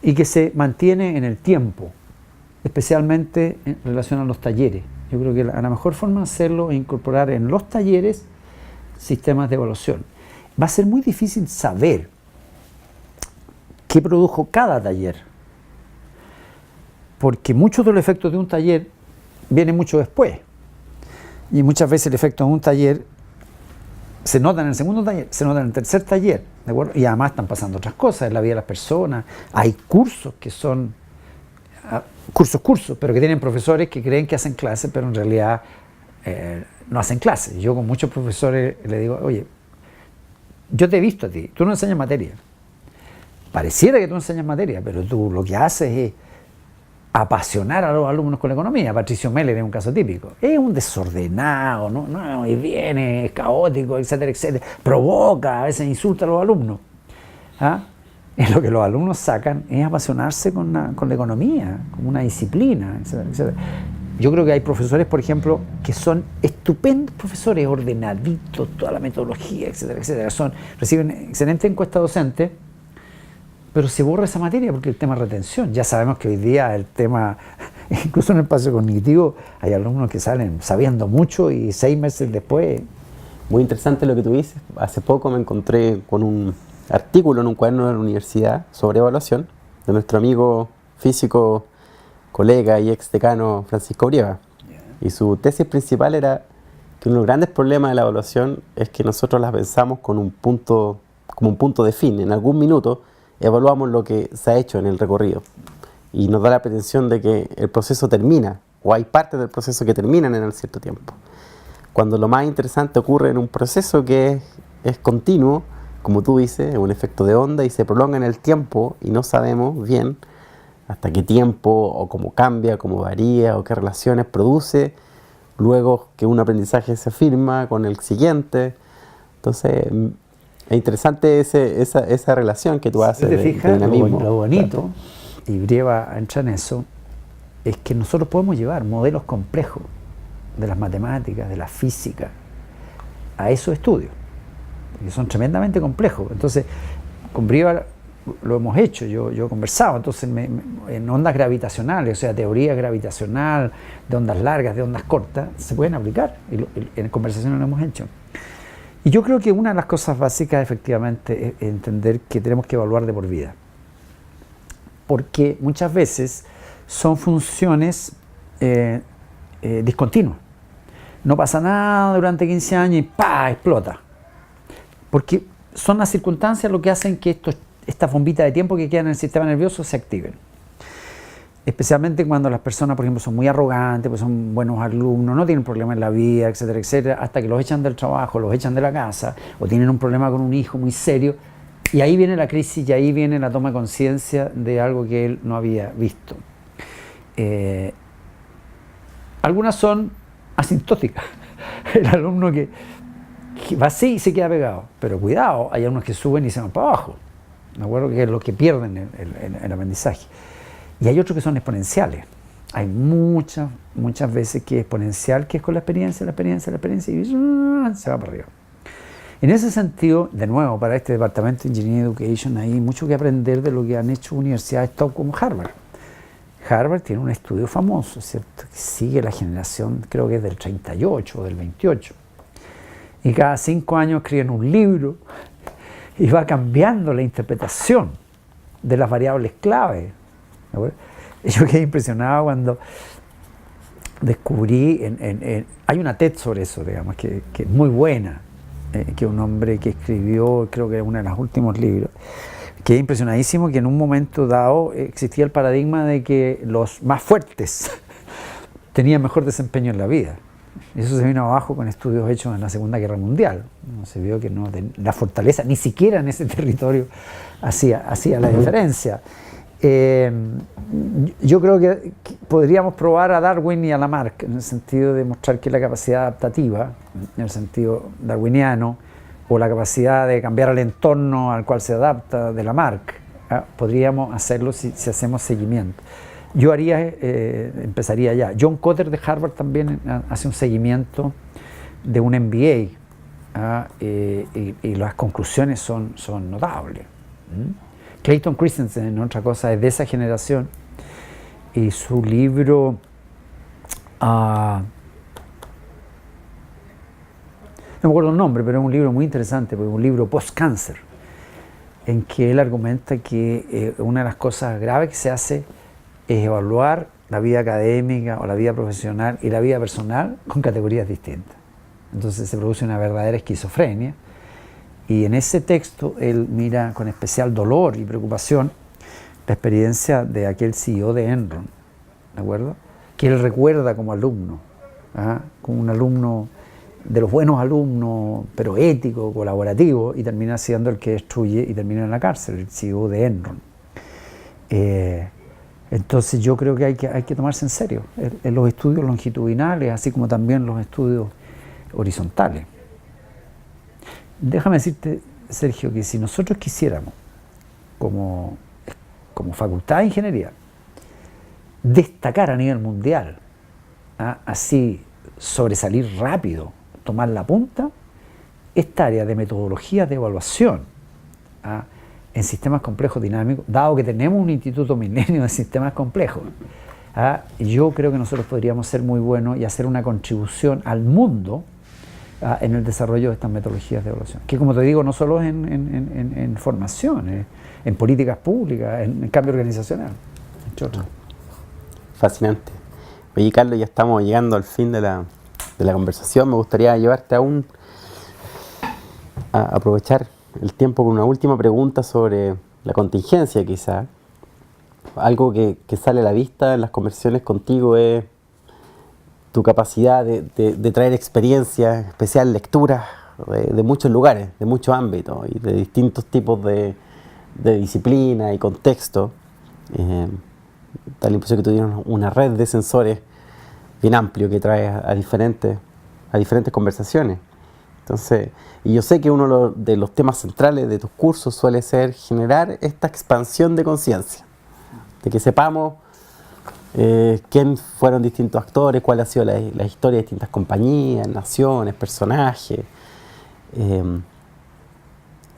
y que se mantiene en el tiempo, especialmente en relación a los talleres. Yo creo que la mejor forma de hacerlo es incorporar en los talleres sistemas de evaluación. va a ser muy difícil saber qué produjo cada taller, porque muchos de los efectos de un taller vienen mucho después, y muchas veces el efecto de un taller se nota en el segundo taller, se nota en el tercer taller, ¿de acuerdo? Y además están pasando otras cosas en la vida de las personas. Hay cursos que son cursos, pero que tienen profesores que creen que hacen clases, pero en realidad no hacen clases. Yo con muchos profesores les digo, oye, yo te he visto a ti, tú no enseñas materia. Pareciera que tú enseñas materia, pero tú lo que haces es apasionar a los alumnos con la economía. Patricio Meller es un caso típico. Es un desordenado, no, y viene, es caótico, etcétera, etcétera. Provoca, a veces insulta a los alumnos. ¿Ah? Y lo que los alumnos sacan es apasionarse con la economía, con una disciplina, etcétera, etcétera. Yo creo que hay profesores, por ejemplo, que son estupendos profesores, ordenaditos, toda la metodología, etcétera, etcétera. Reciben excelente encuesta docente, pero se borra esa materia porque el tema es retención. Ya sabemos que hoy día el tema, incluso en el espacio cognitivo, hay alumnos que salen sabiendo mucho y 6 meses después. Muy interesante lo que tú dices. Hace poco me encontré con un artículo en un cuaderno de la universidad sobre evaluación de nuestro amigo físico, colega y ex decano Francisco Brieva. Y su tesis principal era que uno de los grandes problemas de la evaluación es que nosotros la pensamos como un punto de fin. En algún minuto evaluamos lo que se ha hecho en el recorrido y nos da la pretensión de que el proceso termina, o hay partes del proceso que terminan en un cierto tiempo, cuando lo más interesante ocurre en un proceso que es continuo, como tú dices, es un efecto de onda y se prolonga en el tiempo y no sabemos bien hasta qué tiempo o cómo cambia, cómo varía o qué relaciones produce luego que un aprendizaje se firma con el siguiente. Entonces es interesante esa relación que tú haces de dinamismo. Lo bonito, y Brieva entra en eso, es que nosotros podemos llevar modelos complejos de las matemáticas, de la física, a esos estudios, que son tremendamente complejos. Entonces, con Brieva lo hemos hecho, yo he conversado, entonces en ondas gravitacionales, o sea, teoría gravitacional, de ondas largas, de ondas cortas, se pueden aplicar, y en conversaciones lo hemos hecho. Y yo creo que una de las cosas básicas efectivamente es entender que tenemos que evaluar de por vida. Porque muchas veces son funciones discontinuas. No pasa nada durante 15 años y ¡pah!, explota. Porque son las circunstancias lo que hacen que estas bombitas de tiempo que quedan en el sistema nervioso se activen. Especialmente cuando las personas, por ejemplo, son muy arrogantes, pues son buenos alumnos, no tienen problemas en la vida, etcétera, etcétera, hasta que los echan del trabajo, los echan de la casa, o tienen un problema con un hijo muy serio, y ahí viene la crisis y ahí viene la toma de conciencia de algo que él no había visto. Algunas son asintóticas. El alumno que va así y se queda pegado, pero cuidado, hay algunos que suben y se van para abajo. Me acuerdo que es lo que pierden el aprendizaje. Y hay otros que son exponenciales. Hay muchas veces que es exponencial, que es con la experiencia, y se va para arriba. En ese sentido, de nuevo, para este departamento de Engineering Education hay mucho que aprender de lo que han hecho universidades top como Harvard. Harvard tiene un estudio famoso, ¿cierto?, que sigue la generación, creo que es del 38 o del 28. Y cada 5 años escriben un libro y va cambiando la interpretación de las variables clave. Yo quedé impresionado cuando descubrí, hay una TED sobre eso, digamos, que es muy buena, que un hombre que escribió, creo que es uno de los últimos libros, quedé impresionadísimo que en un momento dado existía el paradigma de que los más fuertes tenían mejor desempeño en la vida. Y eso se vino abajo con estudios hechos en la Segunda Guerra Mundial. Se vio que la fortaleza, ni siquiera en ese territorio, hacía la diferencia. Yo creo que podríamos probar a Darwin y a Lamarck en el sentido de mostrar que la capacidad adaptativa, en el sentido darwiniano, o la capacidad de cambiar el entorno al cual se adapta de Lamarck, podríamos hacerlo si hacemos seguimiento. Yo empezaría ya. John Kotter de Harvard también hace un seguimiento de un MBA, y las conclusiones son notables. Clayton Christensen, otra cosa, es de esa generación, y su libro no me acuerdo el nombre, pero es un libro muy interesante, porque es un libro post-cáncer, en que él argumenta que una de las cosas graves que se hace es evaluar la vida académica o la vida profesional y la vida personal con categorías distintas. Entonces se produce una verdadera esquizofrenia, y en ese texto él mira con especial dolor y preocupación la experiencia de aquel CEO de Enron, ¿de acuerdo? Que él recuerda como alumno, como un alumno de los buenos alumnos, pero ético, colaborativo, y termina siendo el que destruye y termina en la cárcel, el CEO de Enron. Entonces yo creo que hay que tomarse en serio en los estudios longitudinales, así como también los estudios horizontales. Déjame decirte, Sergio, que si nosotros quisiéramos, como Facultad de Ingeniería, destacar a nivel mundial, así sobresalir rápido, tomar la punta, esta área de metodologías de evaluación en sistemas complejos dinámicos, dado que tenemos un Instituto Milenio de Sistemas Complejos, yo creo que nosotros podríamos ser muy buenos y hacer una contribución al mundo en el desarrollo de estas metodologías de evaluación, que, como te digo, no solo es en formación, en políticas públicas, en cambio organizacional, entre otros. Fascinante. Oye, Carlos, ya estamos llegando al fin de la conversación. Me gustaría llevarte a aprovechar el tiempo con una última pregunta sobre la contingencia, quizá. Algo que sale a la vista en las conversaciones contigo es tu capacidad de traer experiencias, especial lecturas de muchos lugares, de muchos ámbitos y de distintos tipos de disciplina y contexto. Da la impresión que tú tienes una red de sensores bien amplio que trae a diferentes conversaciones. Entonces, y yo sé que uno de los temas centrales de tus cursos suele ser generar esta expansión de conciencia, de que sepamos quién fueron distintos actores, cuál ha sido la historia de distintas compañías, naciones, personajes.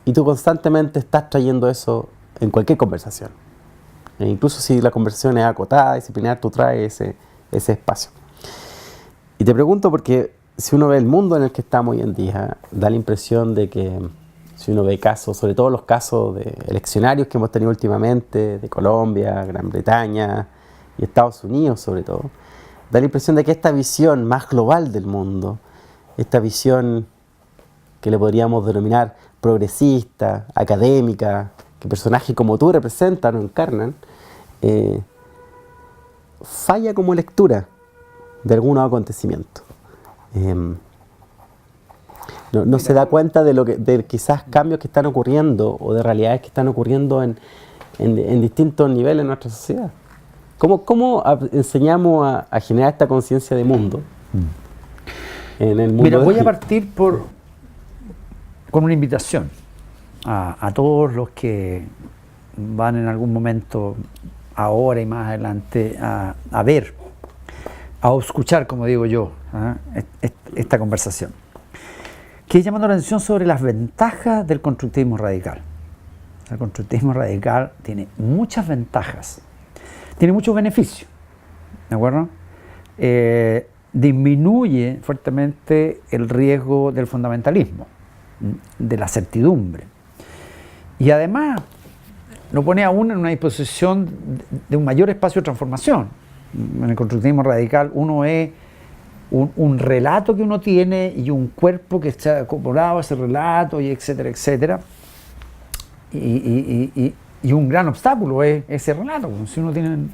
Y tú constantemente estás trayendo eso en cualquier conversación. Incluso si la conversación es acotada, disciplinar, tú traes ese espacio. Y te pregunto porque si uno ve el mundo en el que estamos hoy en día, da la impresión de que si uno ve casos, sobre todo los casos de eleccionarios que hemos tenido últimamente, de Colombia, Gran Bretaña y Estados Unidos sobre todo, da la impresión de que esta visión más global del mundo, esta visión que le podríamos denominar progresista, académica, que personajes como tú representan o encarnan, falla como lectura de algunos acontecimientos. No se da cuenta de quizás cambios que están ocurriendo o de realidades que están ocurriendo en distintos niveles en nuestra sociedad. ¿Cómo enseñamos a generar esta conciencia de mundo en el mundo? Mira, voy a partir con una invitación a todos los que van en algún momento, ahora y más adelante, a ver, a escuchar, como digo yo, esta conversación, que es llamando la atención sobre las ventajas del constructivismo radical. El constructivismo radical tiene muchas ventajas, tiene muchos beneficios, ¿de acuerdo? Disminuye fuertemente el riesgo del fundamentalismo, de la certidumbre, y además lo pone a uno en una disposición de un mayor espacio de transformación. En el constructivismo radical uno es un relato que uno tiene y un cuerpo que está acoplado a ese relato, y etcétera, etcétera. Y un gran obstáculo es ese relato. Si uno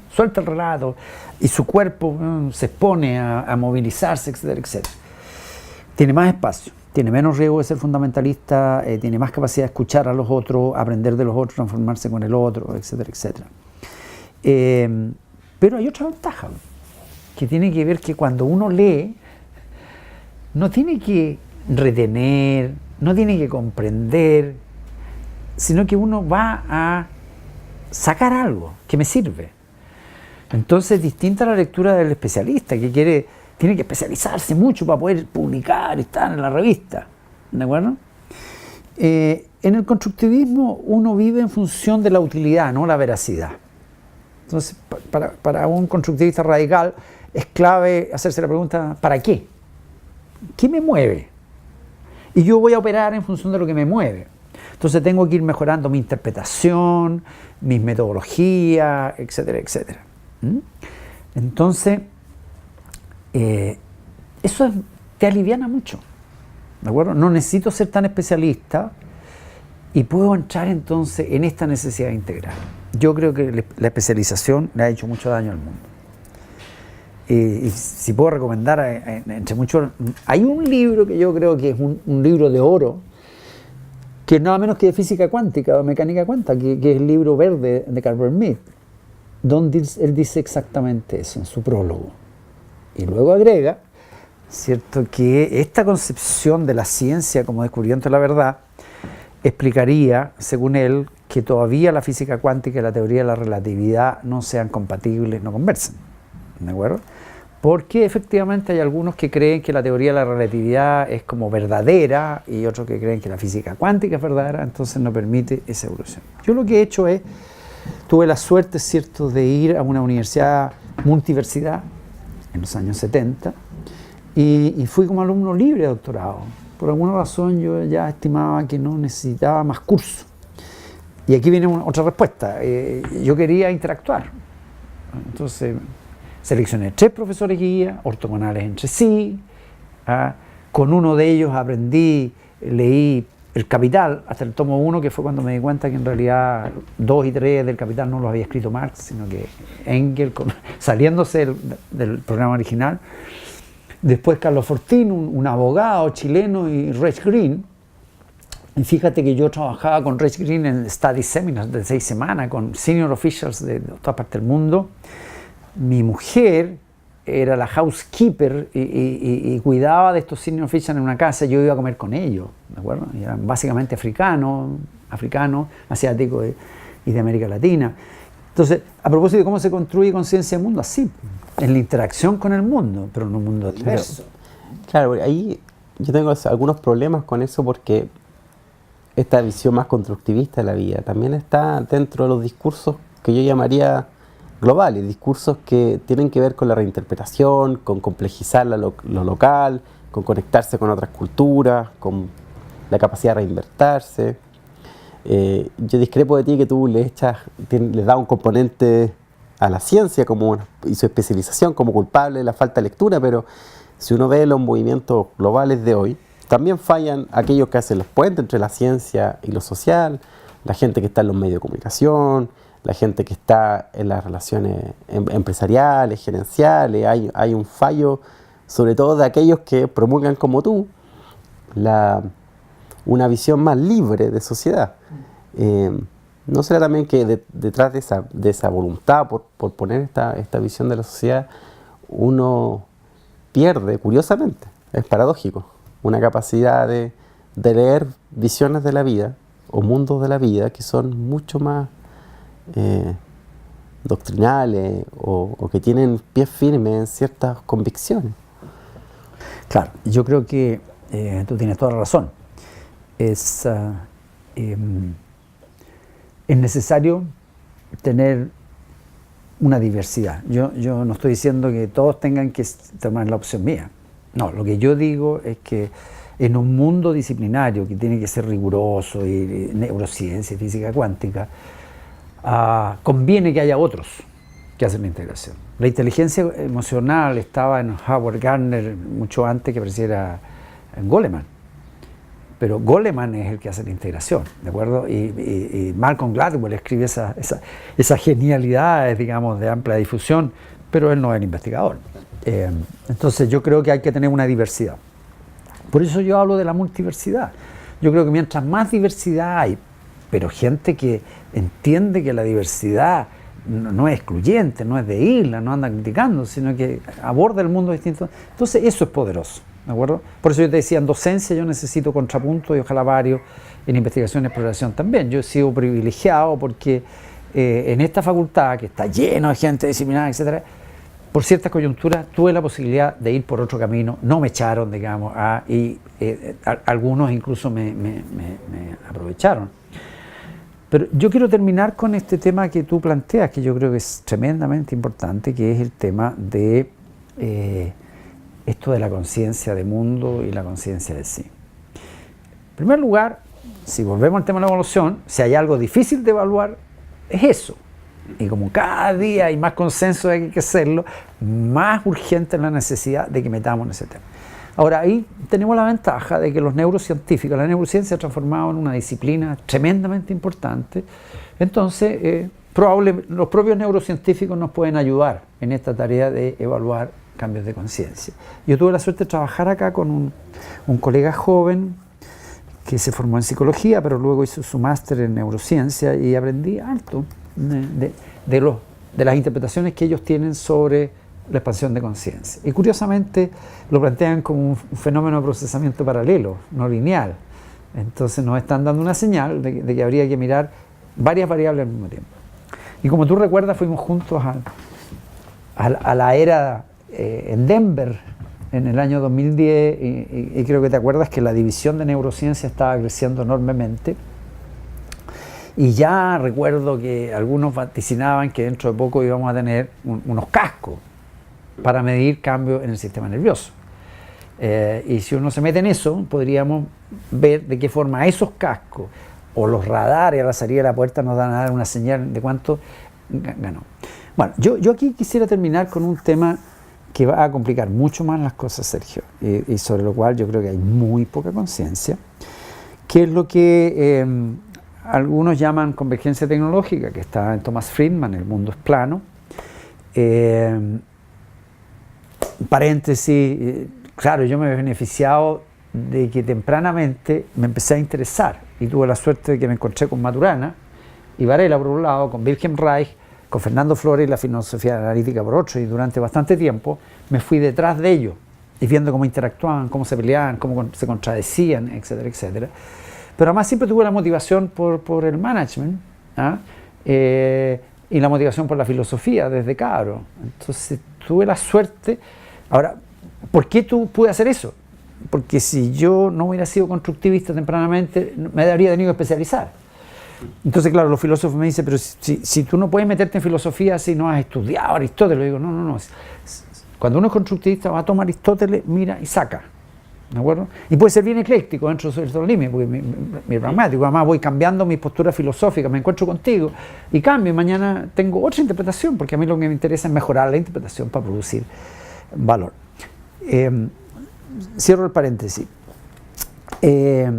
suelta el relato y su cuerpo se expone a movilizarse, etcétera, etcétera. Tiene más espacio, tiene menos riesgo de ser fundamentalista, tiene más capacidad de escuchar a los otros, aprender de los otros, transformarse con el otro, etcétera, etcétera. Pero hay otra ventaja, que tiene que ver que cuando uno lee, no tiene que retener, no tiene que comprender, sino que uno va a sacar algo que me sirve. Entonces es distinta a la lectura del especialista, que tiene que especializarse mucho para poder publicar y estar en la revista, ¿de acuerdo? En el constructivismo uno vive en función de la utilidad, no la veracidad. Entonces, para un constructivista radical es clave hacerse la pregunta, ¿para qué? ¿Qué me mueve? Y yo voy a operar en función de lo que me mueve. Entonces tengo que ir mejorando mi interpretación, mis metodologías, etcétera, etcétera. Entonces, eso te aliviana mucho, ¿de acuerdo? No necesito ser tan especialista y puedo entrar entonces en esta necesidad integral. Yo creo que la especialización le ha hecho mucho daño al mundo. Y si puedo recomendar, entre muchos, hay un libro que yo creo que es un libro de oro, que es nada menos que de física cuántica o mecánica cuántica, que es el libro verde de Carl Schmitt, donde él dice exactamente eso en su prólogo. Y luego agrega, ¿cierto?, que esta concepción de la ciencia como descubrimiento de la verdad explicaría, según él, que todavía la física cuántica y la teoría de la relatividad no sean compatibles, no conversen. ¿De acuerdo? Porque efectivamente hay algunos que creen que la teoría de la relatividad es como verdadera y otros que creen que la física cuántica es verdadera, entonces no permite esa evolución. Yo lo que he hecho es, tuve la suerte, ¿cierto?, de ir a una universidad multiversidad en los años 70 y fui como alumno libre de doctorado. Por alguna razón yo ya estimaba que no necesitaba más cursos. Y aquí viene otra respuesta. Yo quería interactuar. Entonces seleccioné 3 profesores guía, ortogonales entre sí. Con uno de ellos leí El Capital, hasta el tomo 1, que fue cuando me di cuenta que en realidad 2 y 3 del Capital no los había escrito Marx, sino que Engels, saliéndose del programa original. Después Carlos Fortín, un abogado chileno, y Reich Green. Y fíjate que yo trabajaba con Reich Green en Study Seminars de 6 semanas, con senior officials de toda parte del mundo. Mi mujer era la housekeeper y cuidaba de estos senior officials en una casa. Yo iba a comer con ellos, ¿de acuerdo? Y eran básicamente africanos, asiáticos y de América Latina. Entonces, a propósito de cómo se construye conciencia del mundo, así, en la interacción con el mundo, pero en un mundo diverso. Claro, ahí yo tengo algunos problemas con eso porque esta visión más constructivista de la vida también está dentro de los discursos que yo llamaría globales, discursos que tienen que ver con la reinterpretación, con complejizar lo local, con conectarse con otras culturas, con la capacidad de reinvertirse. Yo discrepo de ti que tú le das un componente a la ciencia y su especialización como culpable de la falta de lectura, pero si uno ve los movimientos globales de hoy, también fallan aquellos que hacen los puentes entre la ciencia y lo social, la gente que está en los medios de comunicación, la gente que está en las relaciones empresariales, gerenciales. Hay un fallo, sobre todo de aquellos que promulgan como tú una visión más libre de sociedad. ¿No será también que detrás de esa voluntad por poner esta visión de la sociedad, uno pierde, curiosamente, es paradójico, una capacidad de leer visiones de la vida o mundos de la vida que son mucho más doctrinales o que tienen pies firmes en ciertas convicciones? Claro, yo creo que tú tienes toda la razón. Es necesario tener una diversidad. Yo no estoy diciendo que todos tengan que tomar la opción mía. No, lo que yo digo es que en un mundo disciplinario que tiene que ser riguroso, y neurociencia, física cuántica, conviene que haya otros que hacen la integración. La inteligencia emocional estaba en Howard Gardner mucho antes que apareciera Goleman. Pero Goleman es el que hace la integración, ¿de acuerdo? Y Malcolm Gladwell escribe esas genialidades, digamos, de amplia difusión, pero él no es el investigador. Entonces yo creo que hay que tener una diversidad. Por eso yo hablo de la multiversidad. Yo creo que mientras más diversidad hay, pero gente que entiende que la diversidad no es excluyente, no es de isla, no anda criticando, sino que aborda el mundo distinto, entonces eso es poderoso. ¿De acuerdo? Por eso yo te decía, en docencia yo necesito contrapuntos y ojalá varios, en investigación y exploración también. Yo he sido privilegiado porque en esta facultad, que está lleno de gente disciplinada, etcétera, por ciertas coyunturas tuve la posibilidad de ir por otro camino, no me echaron, digamos, algunos incluso me aprovecharon. Pero yo quiero terminar con este tema que tú planteas, que yo creo que es tremendamente importante, que es el tema de esto de la conciencia de mundo y la conciencia de sí. primer lugar, si volvemos al tema de la evaluación, si hay algo difícil de evaluar, es eso. Y como cada día hay más consenso de que hay que hacerlo, más urgente es la necesidad de que metamos en ese tema. Ahora, ahí tenemos la ventaja de que los neurocientíficos, la neurociencia se ha transformado en una disciplina tremendamente importante. Entonces, los propios neurocientíficos nos pueden ayudar en esta tarea de evaluar cambios de conciencia. Yo tuve la suerte de trabajar acá con un colega joven que se formó en psicología, pero luego hizo su máster en neurociencia y aprendí alto de las interpretaciones que ellos tienen sobre la expansión de conciencia. Y curiosamente lo plantean como un fenómeno de procesamiento paralelo, no lineal. Entonces nos están dando una señal de que habría que mirar varias variables al mismo tiempo. Y como tú recuerdas, fuimos juntos a la era en Denver en el año 2010 y creo que te acuerdas que la división de neurociencia estaba creciendo enormemente. Y ya recuerdo que algunos vaticinaban que dentro de poco íbamos a tener unos cascos para medir cambios en el sistema nervioso. Y si uno se mete en eso, podríamos ver de qué forma esos cascos o los radares a la salida de la puerta nos dan a dar una señal de cuánto ganó. Bueno, yo aquí quisiera terminar con un tema que va a complicar mucho más las cosas, Sergio, y sobre lo cual yo creo que hay muy poca conciencia, que es lo que algunos llaman convergencia tecnológica, que está en Thomas Friedman, El mundo es plano. Paréntesis, claro, yo me he beneficiado de que tempranamente me empecé a interesar y tuve la suerte de que me encontré con Maturana y Varela por un lado, con Wilhelm Reich, con Fernando Flores y la filosofía analítica por otro, y durante bastante tiempo me fui detrás de ellos y viendo cómo interactuaban, cómo se peleaban, cómo se contradecían, etcétera, etcétera. Pero además siempre tuve la motivación por el management, y la motivación por la filosofía desde cabro. Entonces tuve la suerte. Ahora, ¿por qué tú pude hacer eso? Porque si yo no hubiera sido constructivista tempranamente, me habría tenido que especializar. Entonces, claro, los filósofos me dicen, pero si tú no puedes meterte en filosofía si no has estudiado Aristóteles, digo, no. Cuando uno es constructivista va a tomar Aristóteles, mira y saca. ¿De acuerdo? Y puede ser bien ecléctico dentro de ciertos límites, porque mi pragmático, además voy cambiando mi postura filosófica, me encuentro contigo y cambio, y mañana tengo otra interpretación, porque a mí lo que me interesa es mejorar la interpretación para producir valor. Cierro el paréntesis. De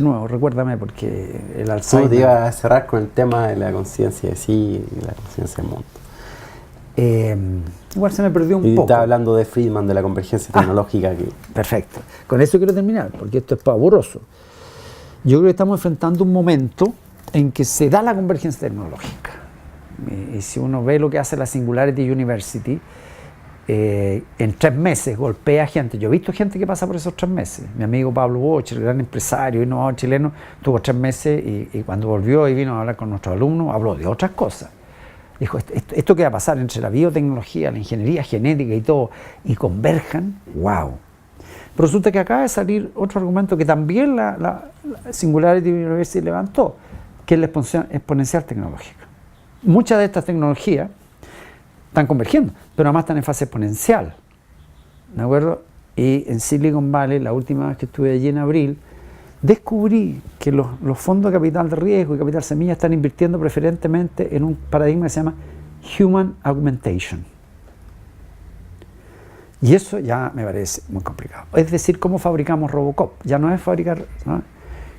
nuevo, recuérdame, porque el Alzheimer... Te iba a cerrar con el tema de la conciencia de sí y la conciencia del mundo. Igual se me perdió un poco. poco. Estaba hablando de Friedman, de la convergencia tecnológica. Perfecto. Con eso quiero terminar, porque esto es pavoroso. Yo creo que estamos enfrentando un momento en que se da la convergencia tecnológica. Y si uno ve lo que hace la Singularity University, en 3 meses golpea gente. Yo he visto gente que pasa por esos 3 meses. Mi amigo Pablo Boch, el gran empresario, innovador chileno, tuvo 3 meses y cuando volvió y vino a hablar con nuestros alumnos, habló de otras cosas. Dijo, esto que va a pasar entre la biotecnología, la ingeniería genética y todo, y converjan, wow. Pero resulta que acaba de salir otro argumento que también la Singularity University levantó, que es la exponencial tecnológica. Muchas de estas tecnologías están convergiendo, pero además están en fase exponencial. ¿De acuerdo? Y en Silicon Valley, la última vez que estuve allí en abril, descubrí que los fondos de capital de riesgo y capital semilla están invirtiendo preferentemente en un paradigma que se llama Human Augmentation. Y eso ya me parece muy complicado. Es decir, cómo fabricamos Robocop. Ya no es fabricar, ¿no?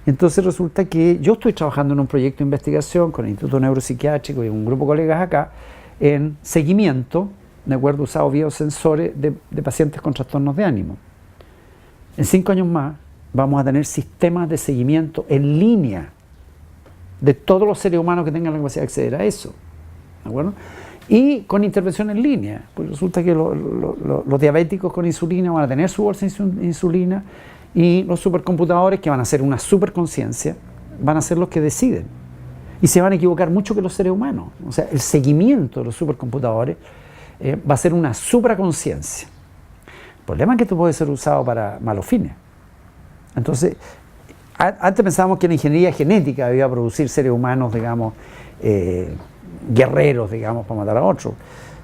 Entonces resulta que yo estoy trabajando en un proyecto de investigación con el Instituto Neuropsiquiátrico y un grupo de colegas acá en seguimiento, de acuerdo, usado biosensores de pacientes con trastornos de ánimo. En 5 años más vamos a tener sistemas de seguimiento en línea de todos los seres humanos que tengan la capacidad de acceder a eso. ¿De acuerdo? Y con intervención en línea, pues resulta que los diabéticos con insulina van a tener su bolsa de insulina y los supercomputadores, que van a ser una superconciencia, van a ser los que deciden. Y se van a equivocar mucho que los seres humanos. O sea, el seguimiento de los supercomputadores va a ser una supraconciencia. El problema es que esto puede ser usado para malos fines. Entonces, antes pensábamos que la ingeniería genética debía producir seres humanos, digamos, guerreros, digamos, para matar a otros.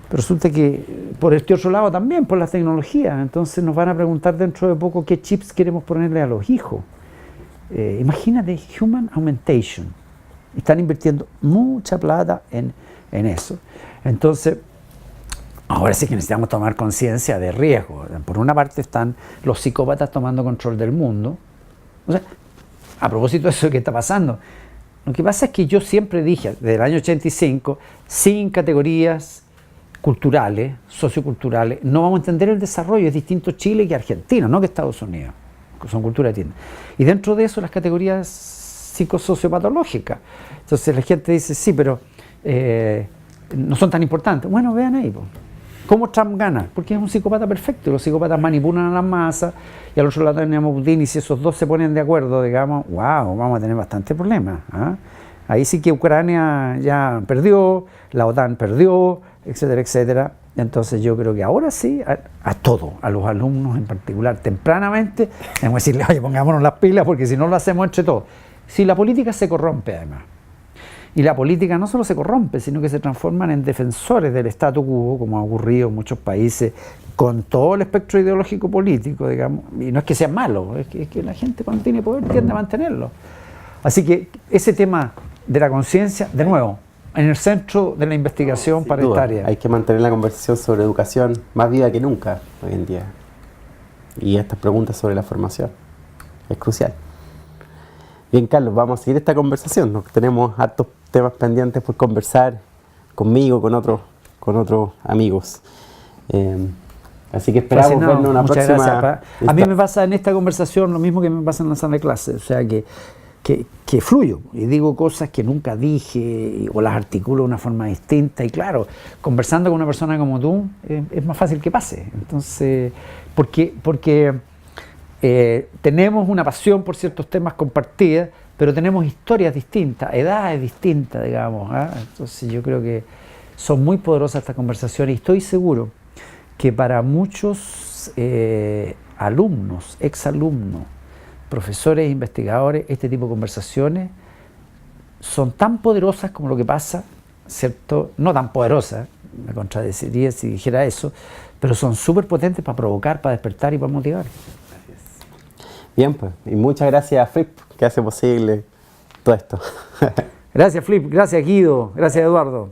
Pero resulta que por este otro lado también, por las tecnologías, entonces nos van a preguntar dentro de poco qué chips queremos ponerle a los hijos. Imagínate, Human Augmentation. Están invirtiendo mucha plata en eso. Entonces, ahora sí que necesitamos tomar conciencia de riesgo. Por una parte están los psicópatas tomando control del mundo. O sea, a propósito de eso que está pasando, lo que pasa es que yo siempre dije, desde el año 85, sin categorías culturales, socioculturales, no vamos a entender el desarrollo. Es distinto Chile que Argentina, no que Estados Unidos, que son culturas distintas. Y dentro de eso las categorías psicosociopatológicas. Entonces la gente dice, sí, pero no son tan importantes. Bueno, vean ahí, pues. ¿Cómo Trump gana? Porque es un psicópata perfecto y los psicópatas manipulan a las masas y al otro lado tenemos Putin y si esos dos se ponen de acuerdo, digamos, wow, vamos a tener bastantes problemas. ¿Ah? Ahí sí que Ucrania ya perdió, la OTAN perdió, etcétera, etcétera. Entonces yo creo que ahora sí, a todos, a los alumnos en particular, tempranamente, debemos decirles, oye, pongámonos las pilas porque si no lo hacemos entre todos. Si la política se corrompe además, y la política no solo se corrompe, sino que se transforman en defensores del statu quo, como ha ocurrido en muchos países, con todo el espectro ideológico político, digamos, y no es que sea malo, es que la gente cuando tiene poder tiende a mantenerlo. Así que ese tema de la conciencia, de nuevo, en el centro de la investigación para esta área. Hay que mantener la conversación sobre educación más viva que nunca hoy en día. Y estas preguntas sobre la formación es crucial. Bien, Carlos, vamos a seguir esta conversación. Tenemos hartos temas pendientes por conversar conmigo, con otros amigos. Así que esperamos vernos una muchas próxima. Gracias, a mí me pasa en esta conversación lo mismo que me pasa en la sala de clase, o sea que fluyo y digo cosas que nunca dije o las articulo de una forma distinta y claro, conversando con una persona como tú es más fácil que pase. Entonces, porque tenemos una pasión por ciertos temas compartidas, pero tenemos historias distintas, edades distintas, digamos. Entonces yo creo que son muy poderosas estas conversaciones y estoy seguro que para muchos alumnos, exalumnos, profesores e investigadores, este tipo de conversaciones son tan poderosas como lo que pasa, ¿cierto? No tan poderosas, me contradeciría si dijera eso, pero son súper potentes para provocar, para despertar y para motivar. Bien, pues, y muchas gracias a Flip, que hace posible todo esto. Gracias, Flip, gracias, Guido, gracias, Eduardo.